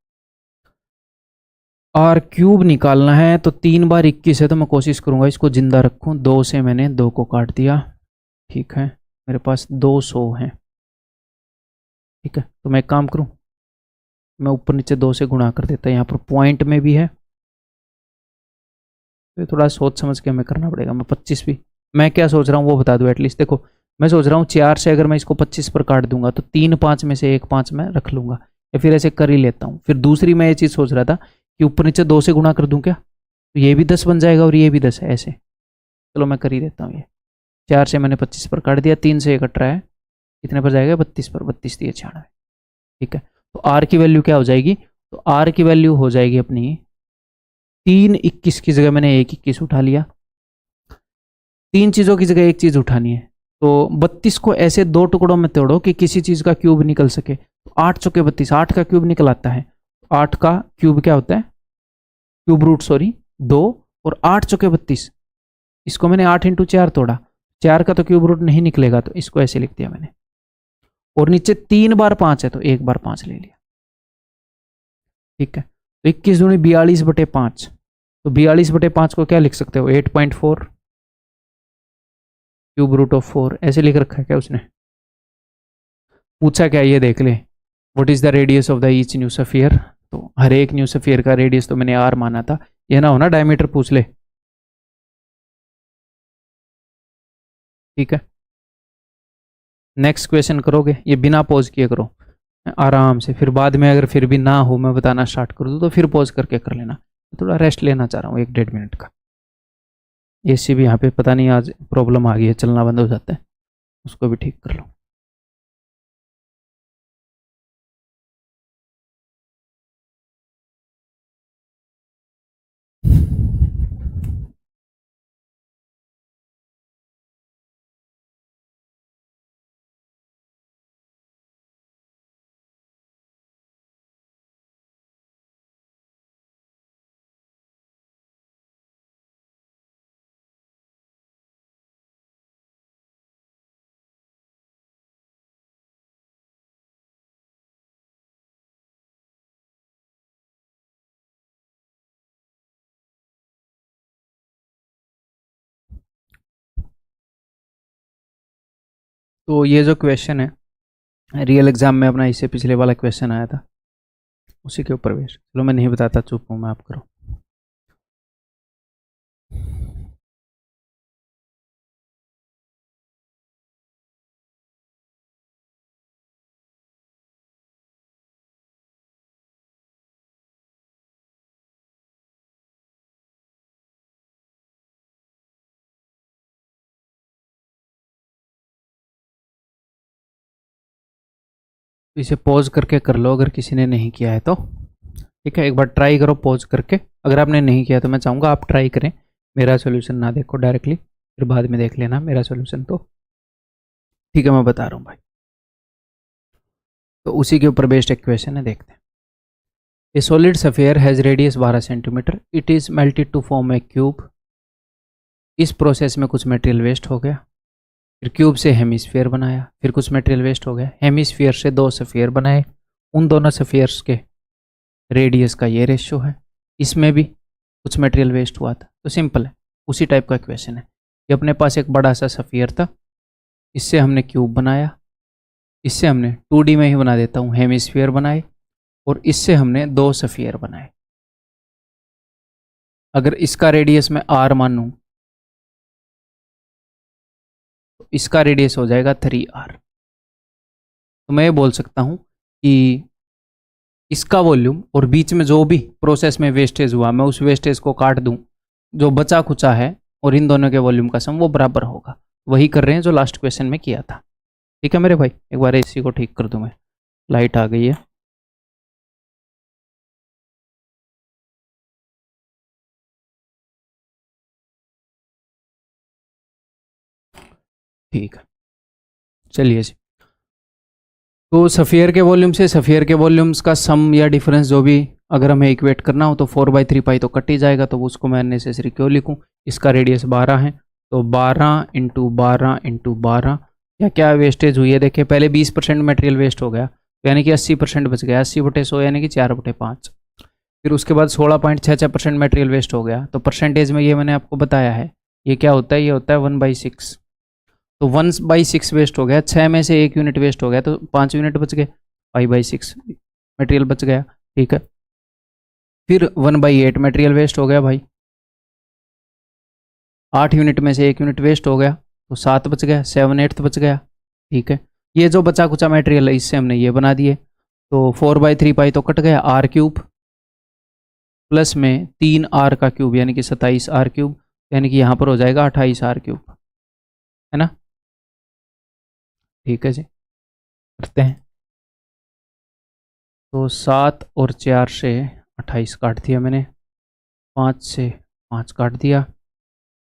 R³ निकालना है, तो 3/21 है, तो मैं कोशिश करूंगा इसको जिंदा रखूं। 2 से मैंने 2 को काट दिया, ठीक है, मेरे पास 200 है, ठीक है। तो मैं एक काम करूं, मैं ऊपर नीचे 2 से गुणा कर देता, यहाँ पर पॉइंट में भी है, तो थोड़ा सोच समझ के हमें करना पड़ेगा। मैं 25 भी, मैं क्या सोच रहा हूँ वो बता दूँ एटलीस्ट। देखो मैं सोच रहा हूँ 4 से अगर मैं इसको 25 पर काट दूंगा तो 3 5 में से 1 5 मैं रख लूंगा, या फिर ऐसे कर ही लेता हूँ। फिर दूसरी मैं ये चीज़ सोच रहा था कि ऊपर नीचे 2 से गुणा कर दूँ क्या, तो ये भी 10 बन जाएगा और ये भी 10 है ऐसे। चलो मैं कर ही देता हूँ, ये 4 से मैंने 25 पर काट दिया, 3 से 1 कट रहा है, कितने पर जाएगा, 32 पर, 32 दिए 96, ठीक है। तो आर की वैल्यू क्या हो जाएगी, तो आर की वैल्यू हो जाएगी अपनी 3/21 की जगह मैंने 1/21 उठा लिया, 3 चीज़ों की जगह एक चीज़ उठानी है, तो 32 को ऐसे 2 टुकड़ों में तोड़ो कि किसी चीज़ का क्यूब निकल सके। तो 8 चौके 32, 8 का क्यूब निकल आता है, 8 का क्यूब क्या होता है, क्यूब रूट सॉरी 2, और 8 चौके 32, इसको मैंने 8 इंटू 4 तोड़ा, 4 का तो क्यूब रूट नहीं निकलेगा, तो इसको ऐसे लिख दिया मैंने। और नीचे 3 बार 5 है तो 1 बार 5 ले लिया, ठीक है। तो 21 दूनी 42/5, तो 42/5 को क्या लिख सकते हो, 8.4 क्यूब रूट ऑफ 4, ऐसे लिख रखा है क्या उसने, पूछा क्या ये देख ले, what is the radius of the each new sphere. तो हर एक न्यू सफियर का रेडियस तो मैंने आर माना था, ये ना हो ना डायमीटर पूछ ले, ठीक है। नेक्स्ट क्वेश्चन करोगे, ये बिना पॉज किए करो आराम से, फिर बाद में अगर फिर भी ना हो मैं बताना स्टार्ट कर दूँ तो फिर पॉज करके कर लेना, थोड़ा रेस्ट लेना चाह रहा हूँ 1 1.5 मिनट का। एसी भी यहाँ पे पता नहीं आज प्रॉब्लम आ गई है, चलना बंद हो जाता है, उसको भी ठीक कर लो। तो ये जो क्वेश्चन है रियल एग्जाम में अपना इससे पिछले वाला क्वेश्चन आया था, उसी के ऊपर बेस्ड। चलो मैं नहीं बताता, चुप हूँ मैं, आप करो। इसे पॉज करके कर लो अगर किसी ने नहीं किया है तो, ठीक है। एक बार ट्राई करो पॉज करके, अगर आपने नहीं किया तो मैं चाहूँगा आप ट्राई करें, मेरा सोल्यूशन ना देखो डायरेक्टली, फिर बाद में देख लेना मेरा सोल्यूशन। तो ठीक है, मैं बता रहा हूँ भाई। तो उसी के ऊपर बेस्ड एक क्वेश्चन है, देखते हैं। A solid sphere has radius 12 centimetre, it is melted to form a cube. इस प्रोसेस में कुछ मटेरियल वेस्ट हो गया, फिर क्यूब से हेमिस्फीयर बनाया, फिर कुछ मटेरियल वेस्ट हो गया, हेमिस्फीयर से 2 सफियर बनाए, उन दोनों सफियर्स के रेडियस का ये रेशियो है, इसमें भी कुछ मटेरियल वेस्ट हुआ था। तो सिंपल है, उसी टाइप का क्वेश्चन है कि अपने पास एक बड़ा सा सफियर था, इससे हमने क्यूब बनाया, इससे हमने 2D में ही बना देता हूँ हेमिस्फीयर बनाए, और इससे हमने 2 सफियर बनाए। अगर इसका रेडियस मैं r मानूं तो इसका रेडियस हो जाएगा 3r। तो मैं ये बोल सकता हूँ कि इसका वॉल्यूम और बीच में जो भी प्रोसेस में वेस्टेज हुआ, मैं उस वेस्टेज को काट दूं, जो बचा खुचा है और इन दोनों के वॉल्यूम का सम वो बराबर होगा। वही कर रहे हैं जो लास्ट क्वेश्चन में किया था। ठीक है मेरे भाई, एक बार इसी को ठीक कर दूं मैं, लाइट आ गई है। ठीक है, चलिए जी। तो सफियर के वॉल्यूम से सफियर के वॉल्यूम्स का सम या डिफरेंस जो भी अगर हमें इक्वेट करना हो तो 4/3 तो कट ही जाएगा, तो उसको मैं अननेसेसरी क्यों लिखूं। इसका रेडियस 12 है, तो 12 इंटू 12 इंटू 12, या क्या वेस्टेज हुई है देखिए, पहले 20% मटेरियल वेस्ट हो गया, तो यानी कि 80% बच गया, 80/100 यानी कि 4/5। फिर उसके बाद 16.66% मटेरियल वेस्ट हो गया, तो परसेंटेज में ये मैंने आपको बताया है, ये क्या होता है, ये होता है 1/6। तो 1/6 वेस्ट हो गया, 6 में से 1 यूनिट वेस्ट हो गया, तो 5 यूनिट बच गए, 5/6 मटेरियल बच गया। ठीक है, फिर 1/8 मटेरियल वेस्ट हो गया भाई, 8 यूनिट में से 1 यूनिट वेस्ट हो गया, तो 7 बच गया, 7/8 बच गया। ठीक है, ये जो बचा कुचा मटेरियल है इससे हमने ये बना दिए, तो 4/3 तो कट गया, r³ प्लस में 3r का क्यूब यानी कि 27r³, यानी कि यहाँ पर हो जाएगा 28r³, है ना। ठीक है जी, करते हैं। तो 7 और 4 से 28 काट दिया मैंने, 5 से 5 काट दिया,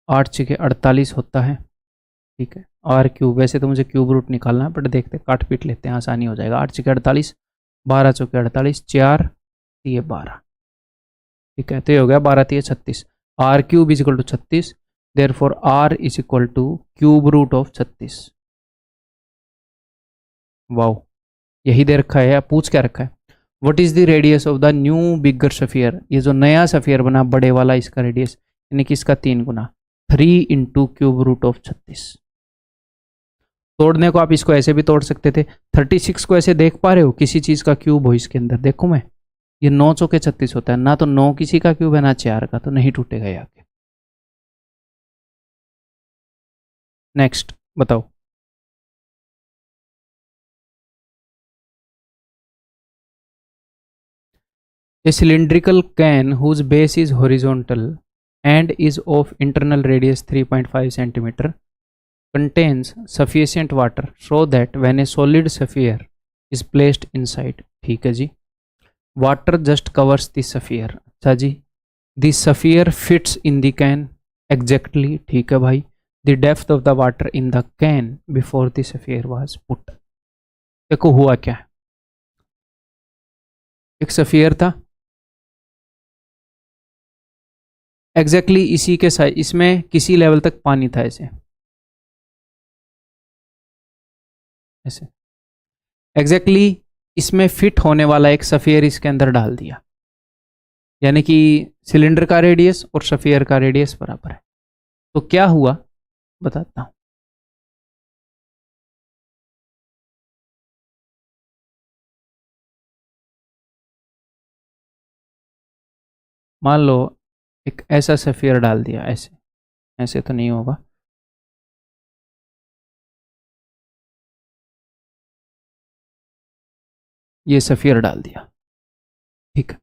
8 6 48 होता है। ठीक है, r³ वैसे तो मुझे क्यूब रूट निकालना है, बट देखते काट पीट लेते हैं, आसानी हो जाएगा। 8 6 48, 12 चौके 48, 4 ये 12। ठीक है, तो ये हो गया 12 3 36, r³ is equal to 36, therefore r is equal to cube root of 36। Wow, यही दे रखा है या पूछ क्या रखा है, what is the radius of the new bigger sphere. ये जो नया सफियर बना बड़े वाला, इसका रेडियस यानी कि इसका 3 गुना, 3 इंटू क्यूब रूट ऑफ 36। तोड़ने को आप इसको ऐसे भी तोड़ सकते थे, 36 को ऐसे देख पा रहे हो, किसी चीज का क्यूब हो इसके अंदर, देखो मैं, ये 9 चौके 36 होता है ना, तो 9 किसी का क्यूब है ना 4 का, तो नहीं टूटेगा ये आके। नेक्स्ट बताओ। A cylindrical can whose base is horizontal and is of internal radius 3.5 centimeter contains sufficient water so that when a solid sphere is placed inside, ठीक है जी, water just covers the sphere। अच्छा जी, the sphere fits in the can exactly, ठीक है भाई, the depth of the water in the can before the sphere was put। देखो हुआ क्या, एक स्फीयर था एग्जैक्टली इसी के साइज, इसमें किसी लेवल तक पानी था, ऐसे ऐसे एग्जैक्टली इसमें फिट होने वाला एक सफियर इसके अंदर डाल दिया, यानी कि सिलेंडर का रेडियस और सफियर का रेडियस बराबर है। तो क्या हुआ बताता हूं, मान लो एक ऐसा सफियर डाल दिया, ऐसे ऐसे तो नहीं होगा, ये सफियर डाल दिया, ठीक है।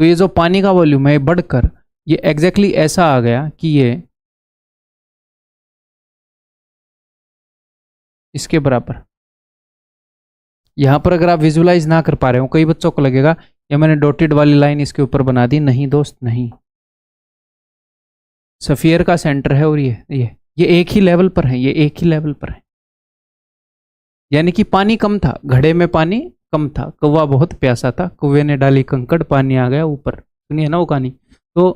तो ये जो पानी का वॉल्यूम है बढ़कर ये एग्जैक्टली ऐसा आ गया कि ये इसके बराबर। यहां पर अगर आप विजुलाइज ना कर पा रहे हो, कई बच्चों को लगेगा या मैंने डॉटेड वाली लाइन इसके ऊपर बना दी, नहीं दोस्त नहीं। सफियर का सेंटर है और ये एक ही लेवल पर है, ये एक ही लेवल पर है। यानी कि पानी कम था, घड़े में पानी कम था, कौवा बहुत प्यासा था, कौवे ने डाली कंकड़, पानी आ गया ऊपर। सुनिए ना वो कहानी। तो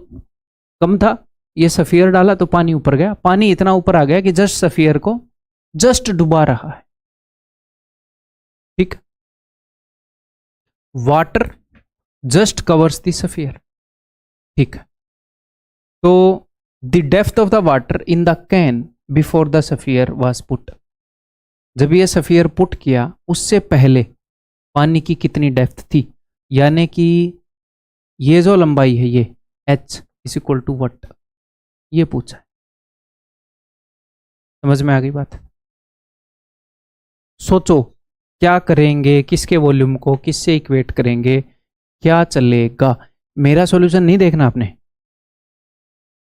कम था, ये सफियर डाला तो पानी ऊपर गया, पानी इतना ऊपर आ गया कि जस्ट सफियर को जस्ट डुबा रहा है, ठीक। Water just covers the sphere, ठीक। तो the depth of the water in the can before the sphere was put, जब ये सफियर पुट किया उससे पहले पानी की कितनी डेप्थ थी, यानी कि ये जो लंबाई है ये h is equal to what, ये पूछा है। समझ में आ गई बात? सोचो क्या करेंगे, किसके वॉल्यूम को किससे इक्वेट करेंगे, क्या चलेगा। मेरा सॉल्यूशन नहीं देखना आपने,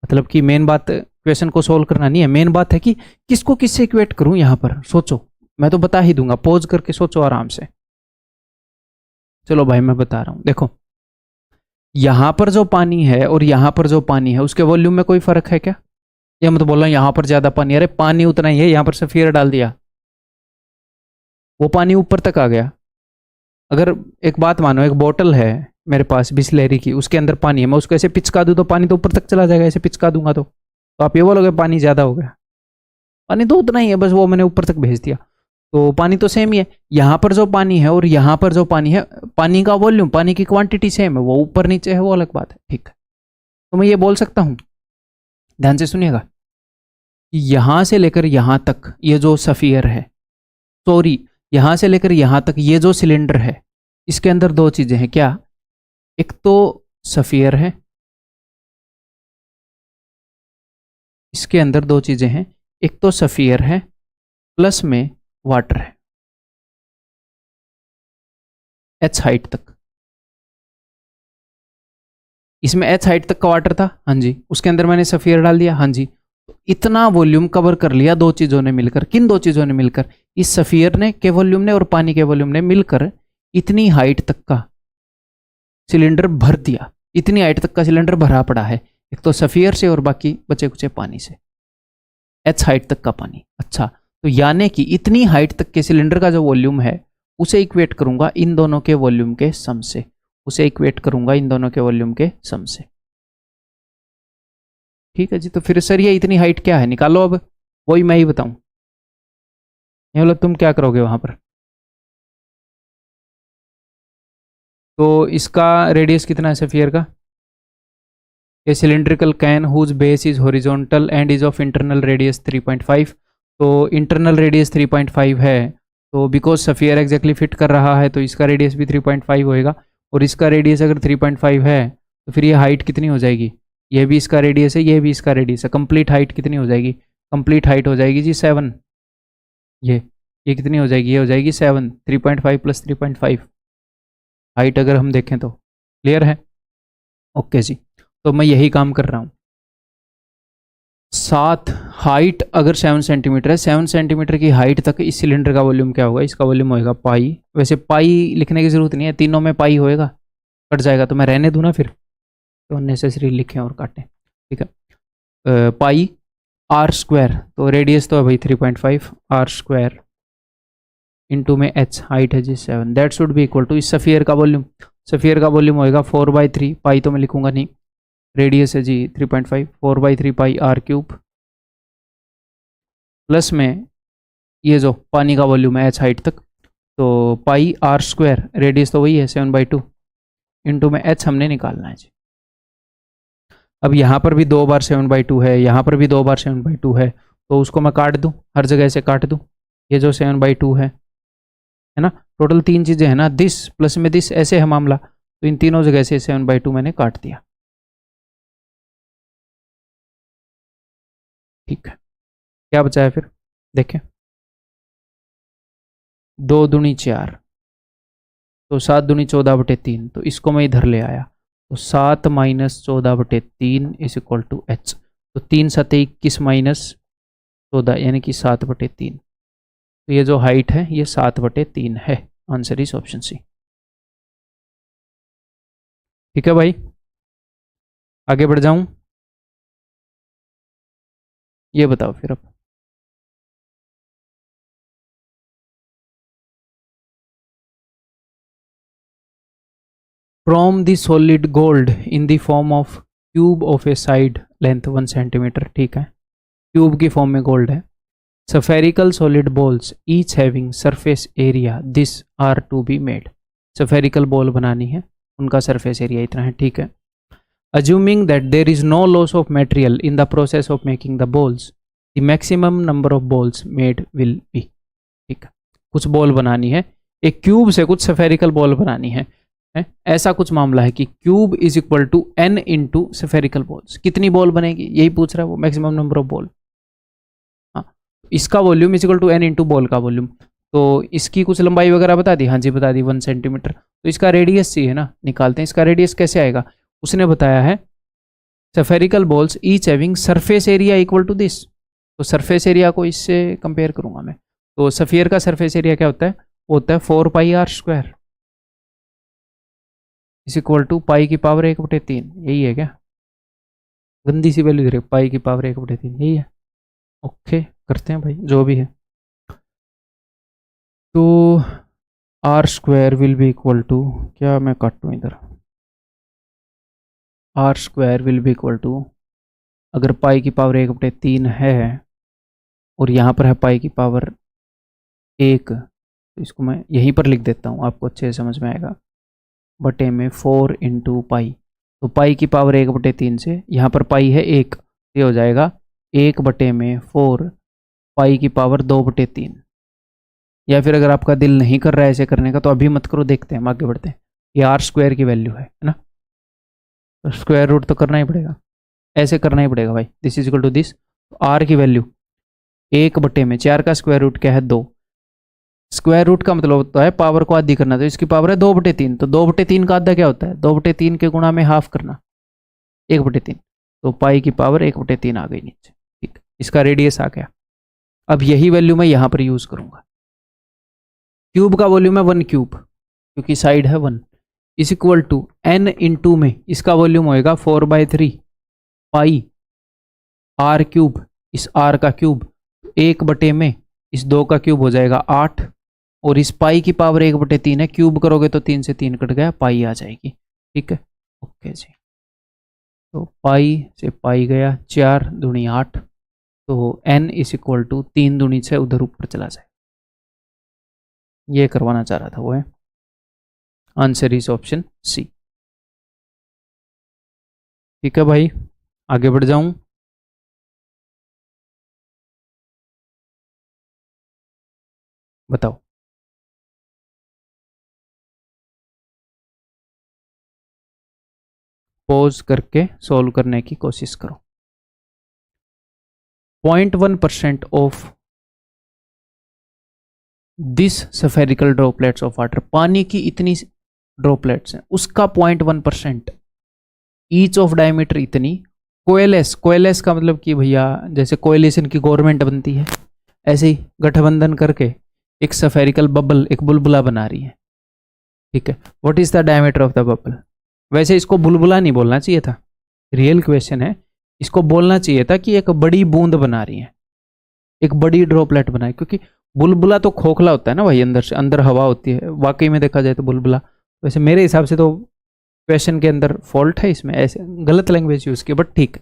मतलब कि मेन बात क्वेश्चन को सोल्व करना नहीं है, मेन बात है कि किसको किससे इक्वेट करूं। यहां पर सोचो, मैं तो बता ही दूंगा, पॉज करके सोचो आराम से। चलो भाई मैं बता रहा हूं, देखो यहां पर जो पानी है और यहां पर जो पानी है उसके वॉल्यूम में कोई फर्क है क्या? या मैं तो बोल रहा हूं यहां पर ज्यादा पानी, अरे पानी उतना ही है, यहां पर सफियर डाल दिया, वो पानी ऊपर तक आ गया। अगर एक बात मानो, एक बोतल है मेरे पास बिस्लेरी की, उसके अंदर पानी है, मैं उसको ऐसे पिचका दूं तो पानी तो ऊपर तक चला जाएगा, ऐसे पिचका दूंगा तो आप ये बोलोगे पानी ज्यादा हो गया? पानी तो उतना ही है, बस वो मैंने ऊपर तक भेज दिया, तो पानी तो सेम ही है। यहाँ पर जो पानी है और यहाँ पर जो पानी है, पानी का वॉल्यूम, पानी की क्वांटिटी सेम है, वो ऊपर नीचे है वो अलग बात है, ठीक है। तो मैं ये बोल सकता हूँ, ध्यान से सुनिएगा, यहां से लेकर यहां तक ये जो सफियर है, सॉरी यहां से लेकर यहां तक ये जो सिलेंडर है, इसके अंदर दो चीजें हैं, क्या? एक तो सफियर है, इसके अंदर दो चीजें हैं, एक तो सफियर है प्लस में वाटर है, h हाइट तक। इसमें h हाइट तक का वाटर था, हाँ जी, उसके अंदर मैंने सफियर डाल दिया, हाँ जी। तो इतना वॉल्यूम कवर कर लिया दो चीजों ने मिलकर। किन दो चीजों ने मिलकर? इस सफियर ने के वॉल्यूम ने और पानी के वॉल्यूम ने मिलकर इतनी हाइट तक का सिलेंडर भर दिया। इतनी हाइट तक का सिलेंडर भरा पड़ा है, एक तो सफियर से और बाकी बचे कुचे पानी से, h हाइट तक का पानी। अच्छा, तो यानी कि इतनी हाइट तक के सिलेंडर का जो वॉल्यूम है उसे इक्वेट करूंगा इन दोनों के वॉल्यूम के सम से, उसे इक्वेट करूंगा इन दोनों के वॉल्यूम के सम से, ठीक है जी। तो फिर सर ये इतनी हाइट क्या है, निकालो अब, वही मैं ही बताऊं, ये बोला तुम क्या करोगे वहां पर। तो इसका रेडियस कितना है सफियर का? A cylindrical can whose base is horizontal and is of internal radius 3.5। तो इंटरनल रेडियस 3.5 है, तो बिकॉज सफियर एग्जैक्टली फिट कर रहा है तो इसका रेडियस भी 3.5 होएगा, और इसका रेडियस अगर 3.5 है तो फिर ये हाइट कितनी हो जाएगी? ये भी इसका रेडियस है, ये भी इसका रेडियस है, कंप्लीट हाइट कितनी हो जाएगी? कंप्लीट हाइट हो जाएगी जी 7। ये कितनी हो जाएगी? ये हो जाएगी 7, 3.5 प्लस 3.5 हाइट अगर हम देखें तो। क्लियर है? ओके जी, तो मैं यही काम कर रहा हूँ। 7 हाइट अगर 7 सेंटीमीटर है, 7 सेंटीमीटर की हाइट तक इस सिलेंडर का वॉल्यूम क्या होगा? इसका वॉल्यूम होएगा पाई। वैसे पाई लिखने की जरूरत नहीं है, तीनों में पाई होएगा, कट जाएगा तो मैं रहने दूँ ना, फिर तो अननेसेसरी लिखें और काटें, ठीक है। पाई आर स्क्वायर, तो रेडियस तो है भाई 3.5, आर स्क्वायर इंटू में h हाइट है जी 7, that should be equal to इस सफियर का वॉल्यूम। सफियर का वॉल्यूम होएगा 4/3, पाई तो मैं लिखूंगा नहीं, रेडियस है जी 3.5, 4/3 पाई आर क्यूब, प्लस में ये जो पानी का वॉल्यूम है h हाइट तक, तो पाई आर स्क्वायर, रेडियस तो वही है 7/2, इंटू में h हमने निकालना है जी। अब यहाँ पर भी 2 बार 7/2 है, यहाँ पर भी 2 बार 7/2 है, तो उसको मैं काट दूँ, हर जगह से काट दूँ। ये जो 7/2 है ना, टोटल 3 चीज़ें हैं ना, दिस प्लस में दिस, ऐसे है मामला, तो इन तीनों जगह से 7/2 मैंने काट दिया। ठीक है, क्या बचा है फिर देखें, 2 दूनी 4, तो 7 दूनी 14/3, तो इसको मैं इधर ले आया, तो 7 minus 14/3 is equal to h, तो 3 7 21 माइनस 14 यानी कि 7/3, तो ये जो हाइट है ये 7/3 है। Answer is option C. ठीक है भाई, आगे बढ़ जाऊं, ये बताओ फिर अब। From the solid gold in the form of cube of a side length 1 centimetre, ठीक है, क्यूब की फॉर्म में गोल्ड है। Spherical solid balls each having surface area this are to be made, spherical ball बनानी है, उनका surface area इतना है, ठीक है। Assuming that there is no loss of material in the process of making the balls, the maximum number of balls made will be, ठीक है, कुछ बॉल बनानी है, एक क्यूब से कुछ सफेरिकल बॉल बनानी है, ऐसा कुछ मामला है कि cube is equal to n into spherical balls, कितनी बॉल बनेगी यही पूछ रहा है वो, मैक्सिमम नंबर ऑफ बॉल। हाँ, इसका volume is equal to n into ball का वॉल्यूम, तो इसकी कुछ लंबाई वगैरह बता दी, हाँ जी बता दी 1 सेंटीमीटर, तो इसका रेडियस चाहिए ना, निकालते हैं इसका रेडियस कैसे आएगा। उसने बताया है spherical balls each having surface area equal to this, तो सरफेस एरिया को इससे कंपेयर करूंगा मैं, तो सफियर का सरफेस एरिया क्या होता है, वो होता है 4πr² इज इक्वल टू पाई की पावर 1/3, यही है क्या, गंदी सी वैल्यू दे रहे, पाई की पावर 1/3 यही है। ओके करते हैं भाई जो भी है, तो r² will be equal to, क्या मैं काटूँ इधर, r² will be equal to, अगर पाई की पावर 1/3 है और यहाँ पर है पाई की पावर 1, तो इसको मैं यहीं पर लिख देता हूँ, आपको अच्छे से समझ में आएगा, बटे में 4 इंटू पाई, तो पाई की पावर 1/3 से यहाँ पर पाई है 1, ये हो जाएगा 1/4 पाई की पावर 2/3, या फिर अगर आपका दिल नहीं कर रहा है ऐसे करने का तो अभी मत करो, देखते हैं हम आगे बढ़ते हैं। ये r² की वैल्यू है ना, तो स्क्वायर रूट तो करना ही पड़ेगा, ऐसे करना ही पड़ेगा भाई, this is equal to this, तो r की वैल्यू 1/4 का स्क्वायर रूट क्या है 2, स्क्वायर रूट का मतलब होता है पावर को आधी करना, तो इसकी पावर है 2/3, तो 2/3 का आधा क्या होता है, 2/3 के गुणा में हाफ करना 1/3, तो पाई की पावर 1/3 आ गई नीचे, ठीक, इसका रेडियस आ गया। अब यही वैल्यू मैं यहाँ पर यूज करूंगा, क्यूब का वॉल्यूम है 1 क्यूब क्योंकि साइड है 1, is equal to n into में इसका वॉल्यूम होएगा 4/3 पाई r³, इस r का क्यूब 1 में इस 2 का क्यूब हो जाएगा 8, और इस पाई की पावर 1/3 है, क्यूब करोगे तो 3 से 3 कट गया, पाई आ जाएगी, ठीक है। ओके जी, तो पाई से पाई गया, 4 दूनी 8, तो n इज इक्वल टू 3 दूनी 6 उधर ऊपर चला जाए, ये करवाना चाह रहा था वो है, आंसर इज ऑप्शन सी। ठीक है भाई, आगे बढ़ जाऊं, बताओ। पॉज करके सॉल्व करने की कोशिश करो। 0.1% of this spherical droplets of water, पानी की इतनी ड्रॉपलेट्स हैं उसका 0.1%, ईच ऑफ डायमीटर इतनी, कोएलेस, कोएलेस का मतलब कि भैया जैसे कोएलिशन की गवर्नमेंट बनती है ऐसे ही गठबंधन करके एक सफेरिकल बबल, एक बुलबुला बना रही है, ठीक है। What is the diameter of the bubble, वैसे इसको बुलबुला नहीं बोलना चाहिए था, रियल क्वेश्चन है, इसको बोलना चाहिए था कि एक बड़ी बूंद बना रही है, एक बड़ी ड्रॉपलेट बनाए, क्योंकि बुलबुला तो खोखला होता है ना भाई, अंदर से, अंदर हवा होती है, वाकई में देखा जाए तो बुलबुला, वैसे मेरे हिसाब से तो क्वेश्चन के अंदर फॉल्ट है इसमें, ऐसे गलत लैंग्वेज यूज की, बट ठीक,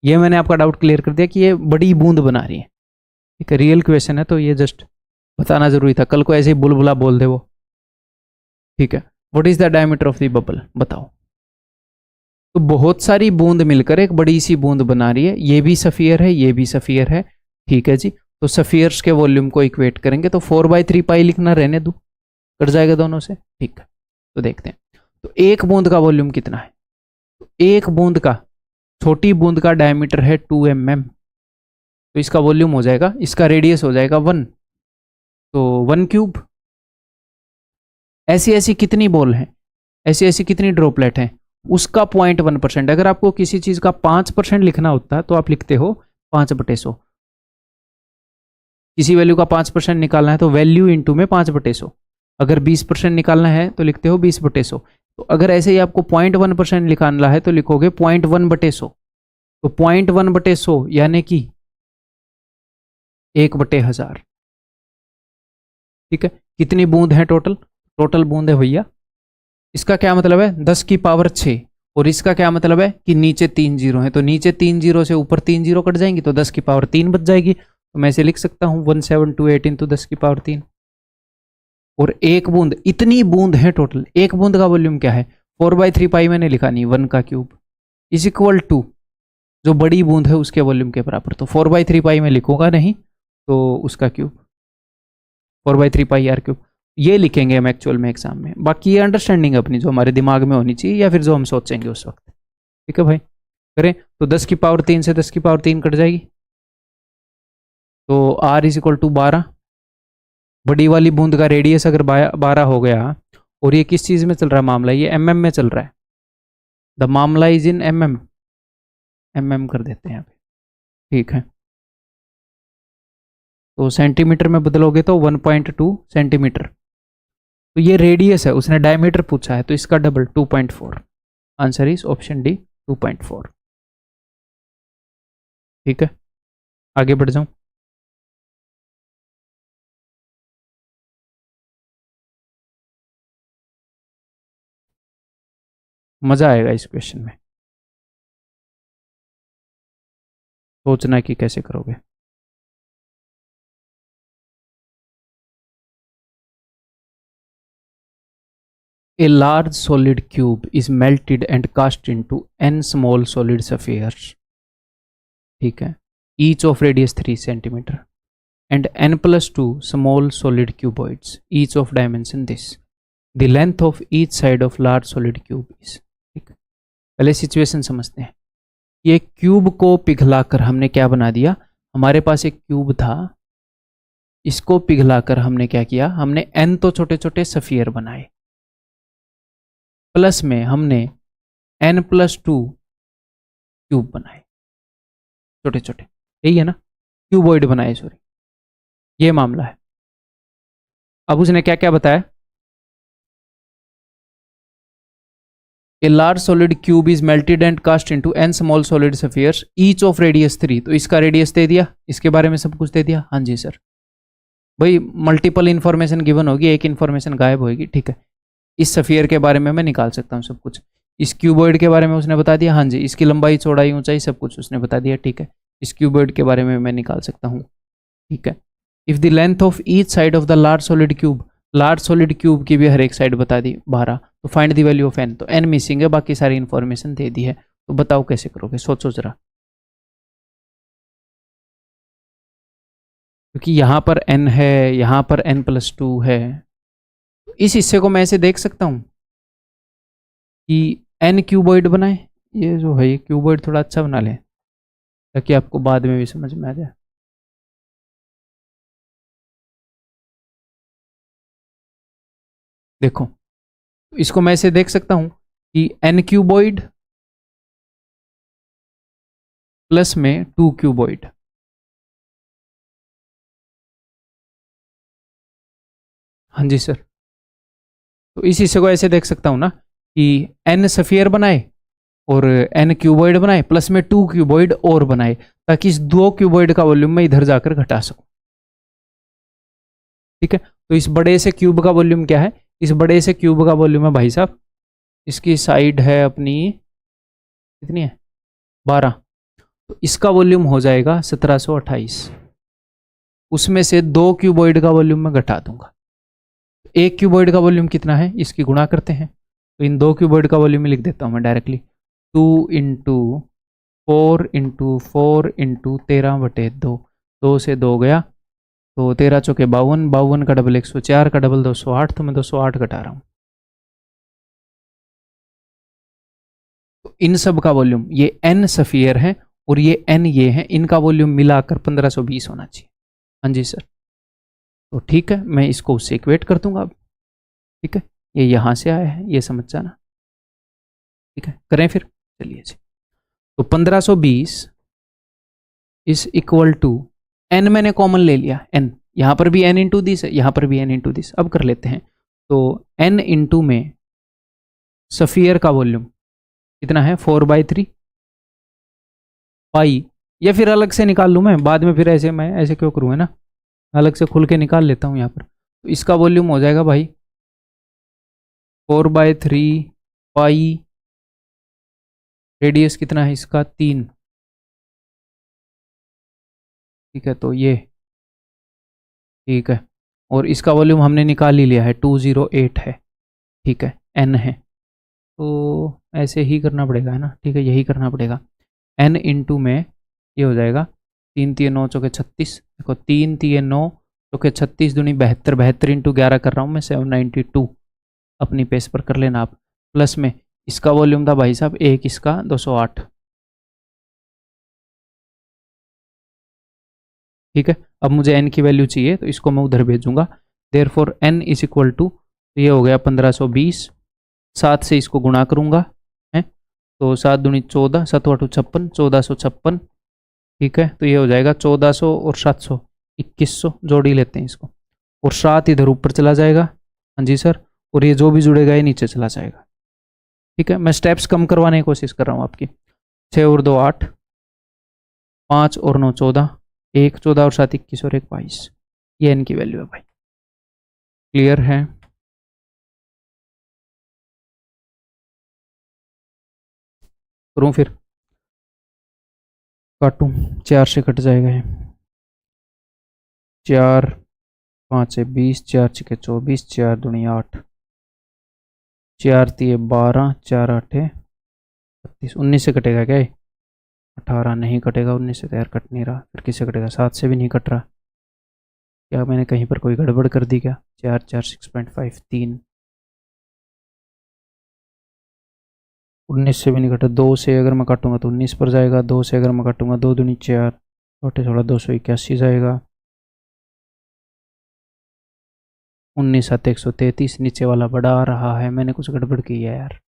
ये मैंने आपका डाउट क्लियर कर दिया कि ये बड़ी बूंद बना रही है, ठीक है, रियल क्वेश्चन है तो ये जस्ट बताना जरूरी था, कल को ऐसे ही बुलबुला बोल दे वो, ठीक है। What is the diameter of the bubble, बताओ। तो बहुत सारी बूंद मिलकर एक बड़ी सी बूंद बना रही है, ये भी सफियर है, ये भी सफियर है, ठीक है जी, तो सफियर्स के वॉल्यूम को इक्वेट करेंगे तो 4/3 पाई लिखना रहने दो, कट जाएगा दोनों से, ठीक है। तो देखते हैं, तो एक बूंद का वॉल्यूम कितना है, तो एक बूंद का, छोटी बूंद का डायमीटर है 2 mm, तो इसका वॉल्यूम हो जाएगा, इसका रेडियस हो जाएगा 1, तो 1 क्यूब। ऐसी ऐसी कितनी बॉल हैं, ऐसी ऐसी कितनी ड्रॉपलेट हैं, उसका 0.1%। अगर आपको किसी चीज का 5% लिखना होता है तो आप लिखते हो 5/100। किसी वैल्यू का 5% निकालना है तो वैल्यू इंटू में 5/100। अगर 20% निकालना है तो लिखते हो 20/100। तो अगर ऐसे ही आपको 0.1% निकालना है तो लिखोगे 0.1/100। तो 0.1/100 यानी कि 1/1000। ठीक है, कितनी बूंद है टोटल? टोटल बूंद है भैया, इसका क्या मतलब है 10 की पावर 6, और इसका क्या मतलब है कि नीचे 3 जीरो है, तो नीचे 3 जीरो से ऊपर 3 जीरो कट जाएंगी तो 10 की पावर 3 बच जाएगी। तो मैं इसे लिख सकता हूं 1728 इंटू 10 की पावर 3। और एक बूंद, इतनी बूंद है टोटल। एक बूंद का वॉल्यूम क्या है? 4/3 पाई मैंने लिखा नहीं, 1 का क्यूब इज इक्वल टू जो बड़ी बूंद है उसके वॉल्यूम के बराबर। तो 4/3 पाई में लिखूंगा नहीं, तो उसका क्यूब 4/3 पाई आर क्यूब, ये लिखेंगे हम एक्चुअल में एग्जाम में। बाकी ये अंडरस्टैंडिंग अपनी जो हमारे दिमाग में होनी चाहिए या फिर जो हम सोचेंगे उस वक्त। ठीक है भाई, करें तो 10 की पावर 3 से 10 की पावर 3 कट जाएगी, तो आर इज इक्वल टू 12। बड़ी वाली बूंद का रेडियस अगर 12 हो गया, और ये किस चीज में चल रहा है मामला? ये एमएम में चल रहा है। द मामला इज इन एमएम, एमएम कर देते हैं यहाँ पे। ठीक है, तो सेंटीमीटर में बदलोगे तो 1.2 सेंटीमीटर। तो ये रेडियस है, उसने डायमीटर पूछा है तो इसका double 2.4। Answer is option D 2.4। ठीक है, आगे बढ़ जाऊं। मजा आएगा इस क्वेश्चन में, सोचना कि कैसे करोगे। A large solid cube is melted and cast into n small solid spheres, ठीक है, each of radius 3 centimeter and n plus 2 small solid cuboids, each of dimension this. The length of each side of large solid cube is, ठीक है। पहले situation समझते हैं। ये cube को पिघलाकर हमने क्या बना दिया? हमारे पास एक क्यूब था, इसको पिघलाकर हमने क्या किया? हमने n तो छोटे छोटे सफियर बनाए, प्लस में हमने n plus 2 क्यूब बनाए छोटे छोटे, यही है ना, क्यूबॉइड बनाए, सॉरी, ये मामला है। अब उसने क्या क्या बताया? A large solid cube is melted and cast into n small solid spheres each of radius 3। तो इसका रेडियस दे दिया, इसके बारे में सब कुछ दे दिया। हाँ जी सर, भाई मल्टीपल इंफॉर्मेशन गिवन होगी, एक इंफॉर्मेशन गायब होगी। ठीक है, इस सफियर के बारे में मैं निकाल सकता हूँ सब कुछ। इस क्यूबॉइड के बारे में उसने बता दिया, हाँ जी, इसकी लंबाई चौड़ाई ऊंचाई सब कुछ उसने बता दिया। ठीक है, इस क्यूबॉइड के बारे में मैं निकाल सकता हूँ। ठीक है, if the length of each side of the large solid cube, large solid cube की भी हर एक साइड बता दी 12, तो find the value of N. तो एन मिसिंग है, बाकी सारी इंफॉर्मेशन दे दी है। तो बताओ कैसे करोगे, सोचो जरा, क्योंकि यहाँ पर n है, यहाँ पर n plus 2 है। इस हिस्से को मैं ऐसे देख सकता हूँ कि n क्यूबॉइड बनाए, ये जो है ये क्यूबॉइड थोड़ा अच्छा बना लें ताकि आपको बाद में भी समझ में आ जाए। देखो, इसको मैं ऐसे देख सकता हूँ कि n क्यूबॉइड प्लस में 2 क्यूबॉइड। हाँ जी सर, तो इस हिस्से को ऐसे देख सकता हूँ ना कि n सफियर बनाए और n क्यूबॉइड बनाए, प्लस में 2 क्यूबॉइड और बनाए, ताकि इस 2 क्यूबॉइड का वॉल्यूम मैं इधर जाकर घटा सकूं। ठीक है, तो इस बड़े से क्यूब का वॉल्यूम क्या है? इस बड़े से क्यूब का वॉल्यूम है भाई साहब, इसकी साइड है अपनी कितनी है? 12। तो इसका वॉल्यूम हो जाएगा 1728। उसमें से 2 क्यूबॉइड का वॉल्यूम मैं घटा दूंगा। एक क्यूबॉइड का वॉल्यूम कितना है, इसकी गुणा करते हैं, तो इन 2 क्यूबॉइड का वॉल्यूम लिख देता हूं मैं डायरेक्टली, 2 इंटू 4 इंटू 4 इंटू 13/2, 2 से 2 गया तो 13 चौके 52, 52 का डबल 104 का डबल 208, तो मैं 208 घटा रहा हूँ। तो इन सब का वॉल्यूम, ये n सफियर है और ये n ये है, इनका वॉल्यूम मिलाकर 1520 होना चाहिए। हाँ जी सर। तो ठीक है, मैं इसको उससे इक्वेट कर दूंगा अब। ठीक है, ये यहाँ से आया है, ये समझ जाना। ठीक है, करें फिर, चलिए जी। तो 1520 इज इक्वल टू n, मैंने कॉमन ले लिया n, यहाँ पर भी n इंटू दिस है, यहाँ पर भी n इंटू दिस। अब कर लेते हैं, तो n इंटू में सफियर का वॉल्यूम कितना है, 4/3 पाई, या फिर अलग से निकाल लूँ मैं बाद में, फिर ऐसे मैं ऐसे क्यों करूँ, है ना, अलग से खुल के निकाल लेता हूँ यहाँ पर। तो इसका वॉल्यूम हो जाएगा भाई 4/3 पाई, रेडियस कितना है इसका 3। ठीक है, तो ये ठीक है, और इसका वॉल्यूम हमने निकाल ही लिया है 208 है। ठीक है, n है, तो ऐसे ही करना पड़ेगा, है ना। ठीक है, यही करना पड़ेगा। n इंटू में ये हो जाएगा 3 3 9 चौके 36, देखो 3 3 9 चौके 36 दूनी 72, 72 इंटू 11 कर रहा हूँ मैं 792, अपनी पेज पर कर लेना आप। प्लस में इसका वॉल्यूम था भाई साहब एक, इसका 208। ठीक है, अब मुझे n की वैल्यू चाहिए, तो इसको मैं उधर भेजूंगा। Therefore n is equal to, तो ये हो गया 1520, 7 से इसको गुणा करूंगा, है तो 7 दूनी 14, 7 8 56, 1456। ठीक है, तो ये हो जाएगा 1400 और 700 2100, जोड़ ही लेते हैं इसको, और 7 इधर ऊपर चला जाएगा। हाँ जी सर, और ये जो भी जुड़ेगा ये नीचे चला जाएगा। ठीक है, मैं स्टेप्स कम करवाने की कोशिश कर रहा हूँ आपकी। 6 और 2 8, 5 और 9 14, 1 14 और 7 21 और 1 22, ये n की वैल्यू है भाई। क्लियर है? करूँ फिर, काटूँ, 4 से कट जाएगा ये, 4 5 से 20, 4 6 24, 4 दूनी 8, 4 3 12, 4 8 32, 19 से कटेगा क्या ये? 18 नहीं कटेगा, 19 से तो यार कट नहीं रहा, फिर किससे कटेगा? 7 से भी नहीं कट रहा, क्या मैंने कहीं पर कोई गड़बड़ कर दी क्या? 4 4 6.5 3, 19 से भी नहीं कटा। 2 से अगर मैं काटूंगा तो 19 पर जाएगा, 2 से अगर मैं काटूंगा 2 दूनी 4, छोटे थोड़ा 281 जाएगा, 19 7 133, नीचे वाला बड़ा आ रहा है, मैंने कुछ गड़बड़ की है यार।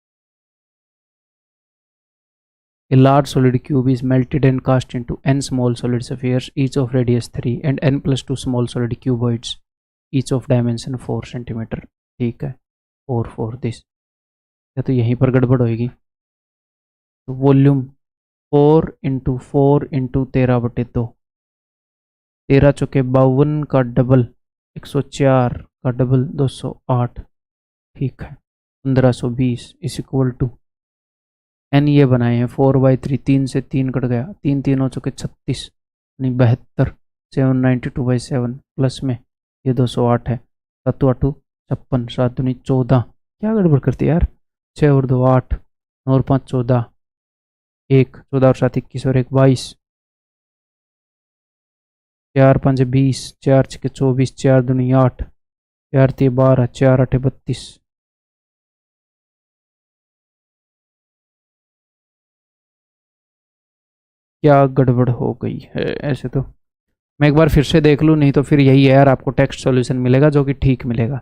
A large solid cube is melted and cast into n small solid spheres, each of radius 3, and n plus 2 small solid cuboids, each of dimension 4 centimeter. ठीक है, 4 4 दिस, या तो यहीं पर गड़बड़ होगी। तो वॉल्यूम 4 इंटू 4 इंटू 13/2, 13 चौके 52 का डबल 104 का डबल 208। ठीक है, 1520 इज इक्वल टू n ये बनाए हैं 4/3, 3 से 3 कट गया, 3 3 हो चुके 36, यानी 72, 792/7, प्लस में ये 208 है, 7 8 56, 7 दूनी 14, क्या गड़बड़ करती है यार, 6 और 2 8, 9 और 5 14, 1 14 और 7 21 और 1 22, 4 5 20, 4 6 24, 4 दूनी 8, 4 3 12, 4 8 32। क्या गड़बड़ हो गई है? ऐसे तो मैं एक बार फिर से देख लूँ, नहीं तो फिर यही है यार, आपको टेक्स्ट सॉल्यूशन मिलेगा जो कि ठीक मिलेगा,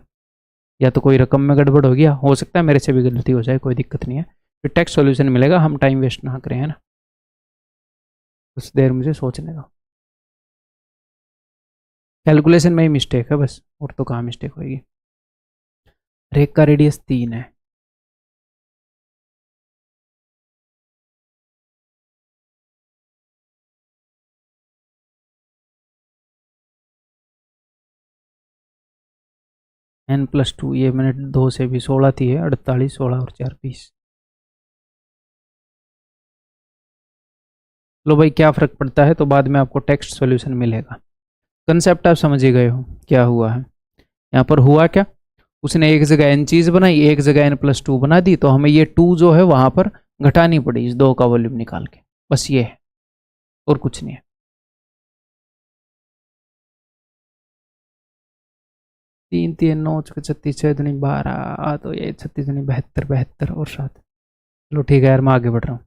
या तो कोई रकम में गड़बड़ हो गया, हो सकता है मेरे से भी गलती हो जाए, कोई दिक्कत नहीं है, फिर टेक्स्ट सॉल्यूशन मिलेगा, हम टाइम वेस्ट ना करें, है ना। कुछ देर मुझे सोचने दो, कैलकुलेशन में ही मिस्टेक है बस, और तो कहाँ मिस्टेक होगी। रेक का रेडियस 3 है, n+2, ये मैंने 2 से भी 16 थी है, 48, 16 और 4 20। लो भाई, क्या फ़र्क पड़ता है, तो बाद में आपको टेक्स्ट सॉल्यूशन मिलेगा। कंसेप्ट आप समझ ही गए हो क्या हुआ है। यहाँ पर हुआ क्या, उसने एक जगह n चीज़ बनाई, एक जगह n+2 बना दी, तो हमें ये 2 जो है वहाँ पर घटानी पड़ी इस 2 का वॉल्यूम निकाल के, बस ये है, और कुछ नहीं है। तीन तीन 9 36 6 दूनी 12, तो ये 36 दूनी 72, 72 और 7। चलो ठीक है यार, मैं आगे बढ़ रहा हूँ।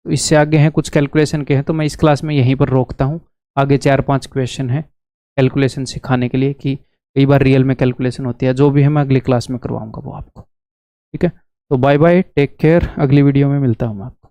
तो इससे आगे हैं कुछ कैलकुलेशन के हैं, तो मैं इस क्लास में यहीं पर रोकता हूँ। आगे 4-5 क्वेश्चन है कैलकुलेशन सिखाने के लिए कि कई बार रियल में कैलकुलेशन होती है। जो भी है मैं अगली क्लास में करवाऊँगा वो आपको। ठीक है, तो बाय बाय, टेक केयर, अगली वीडियो में मिलता हूँ मैं आपको।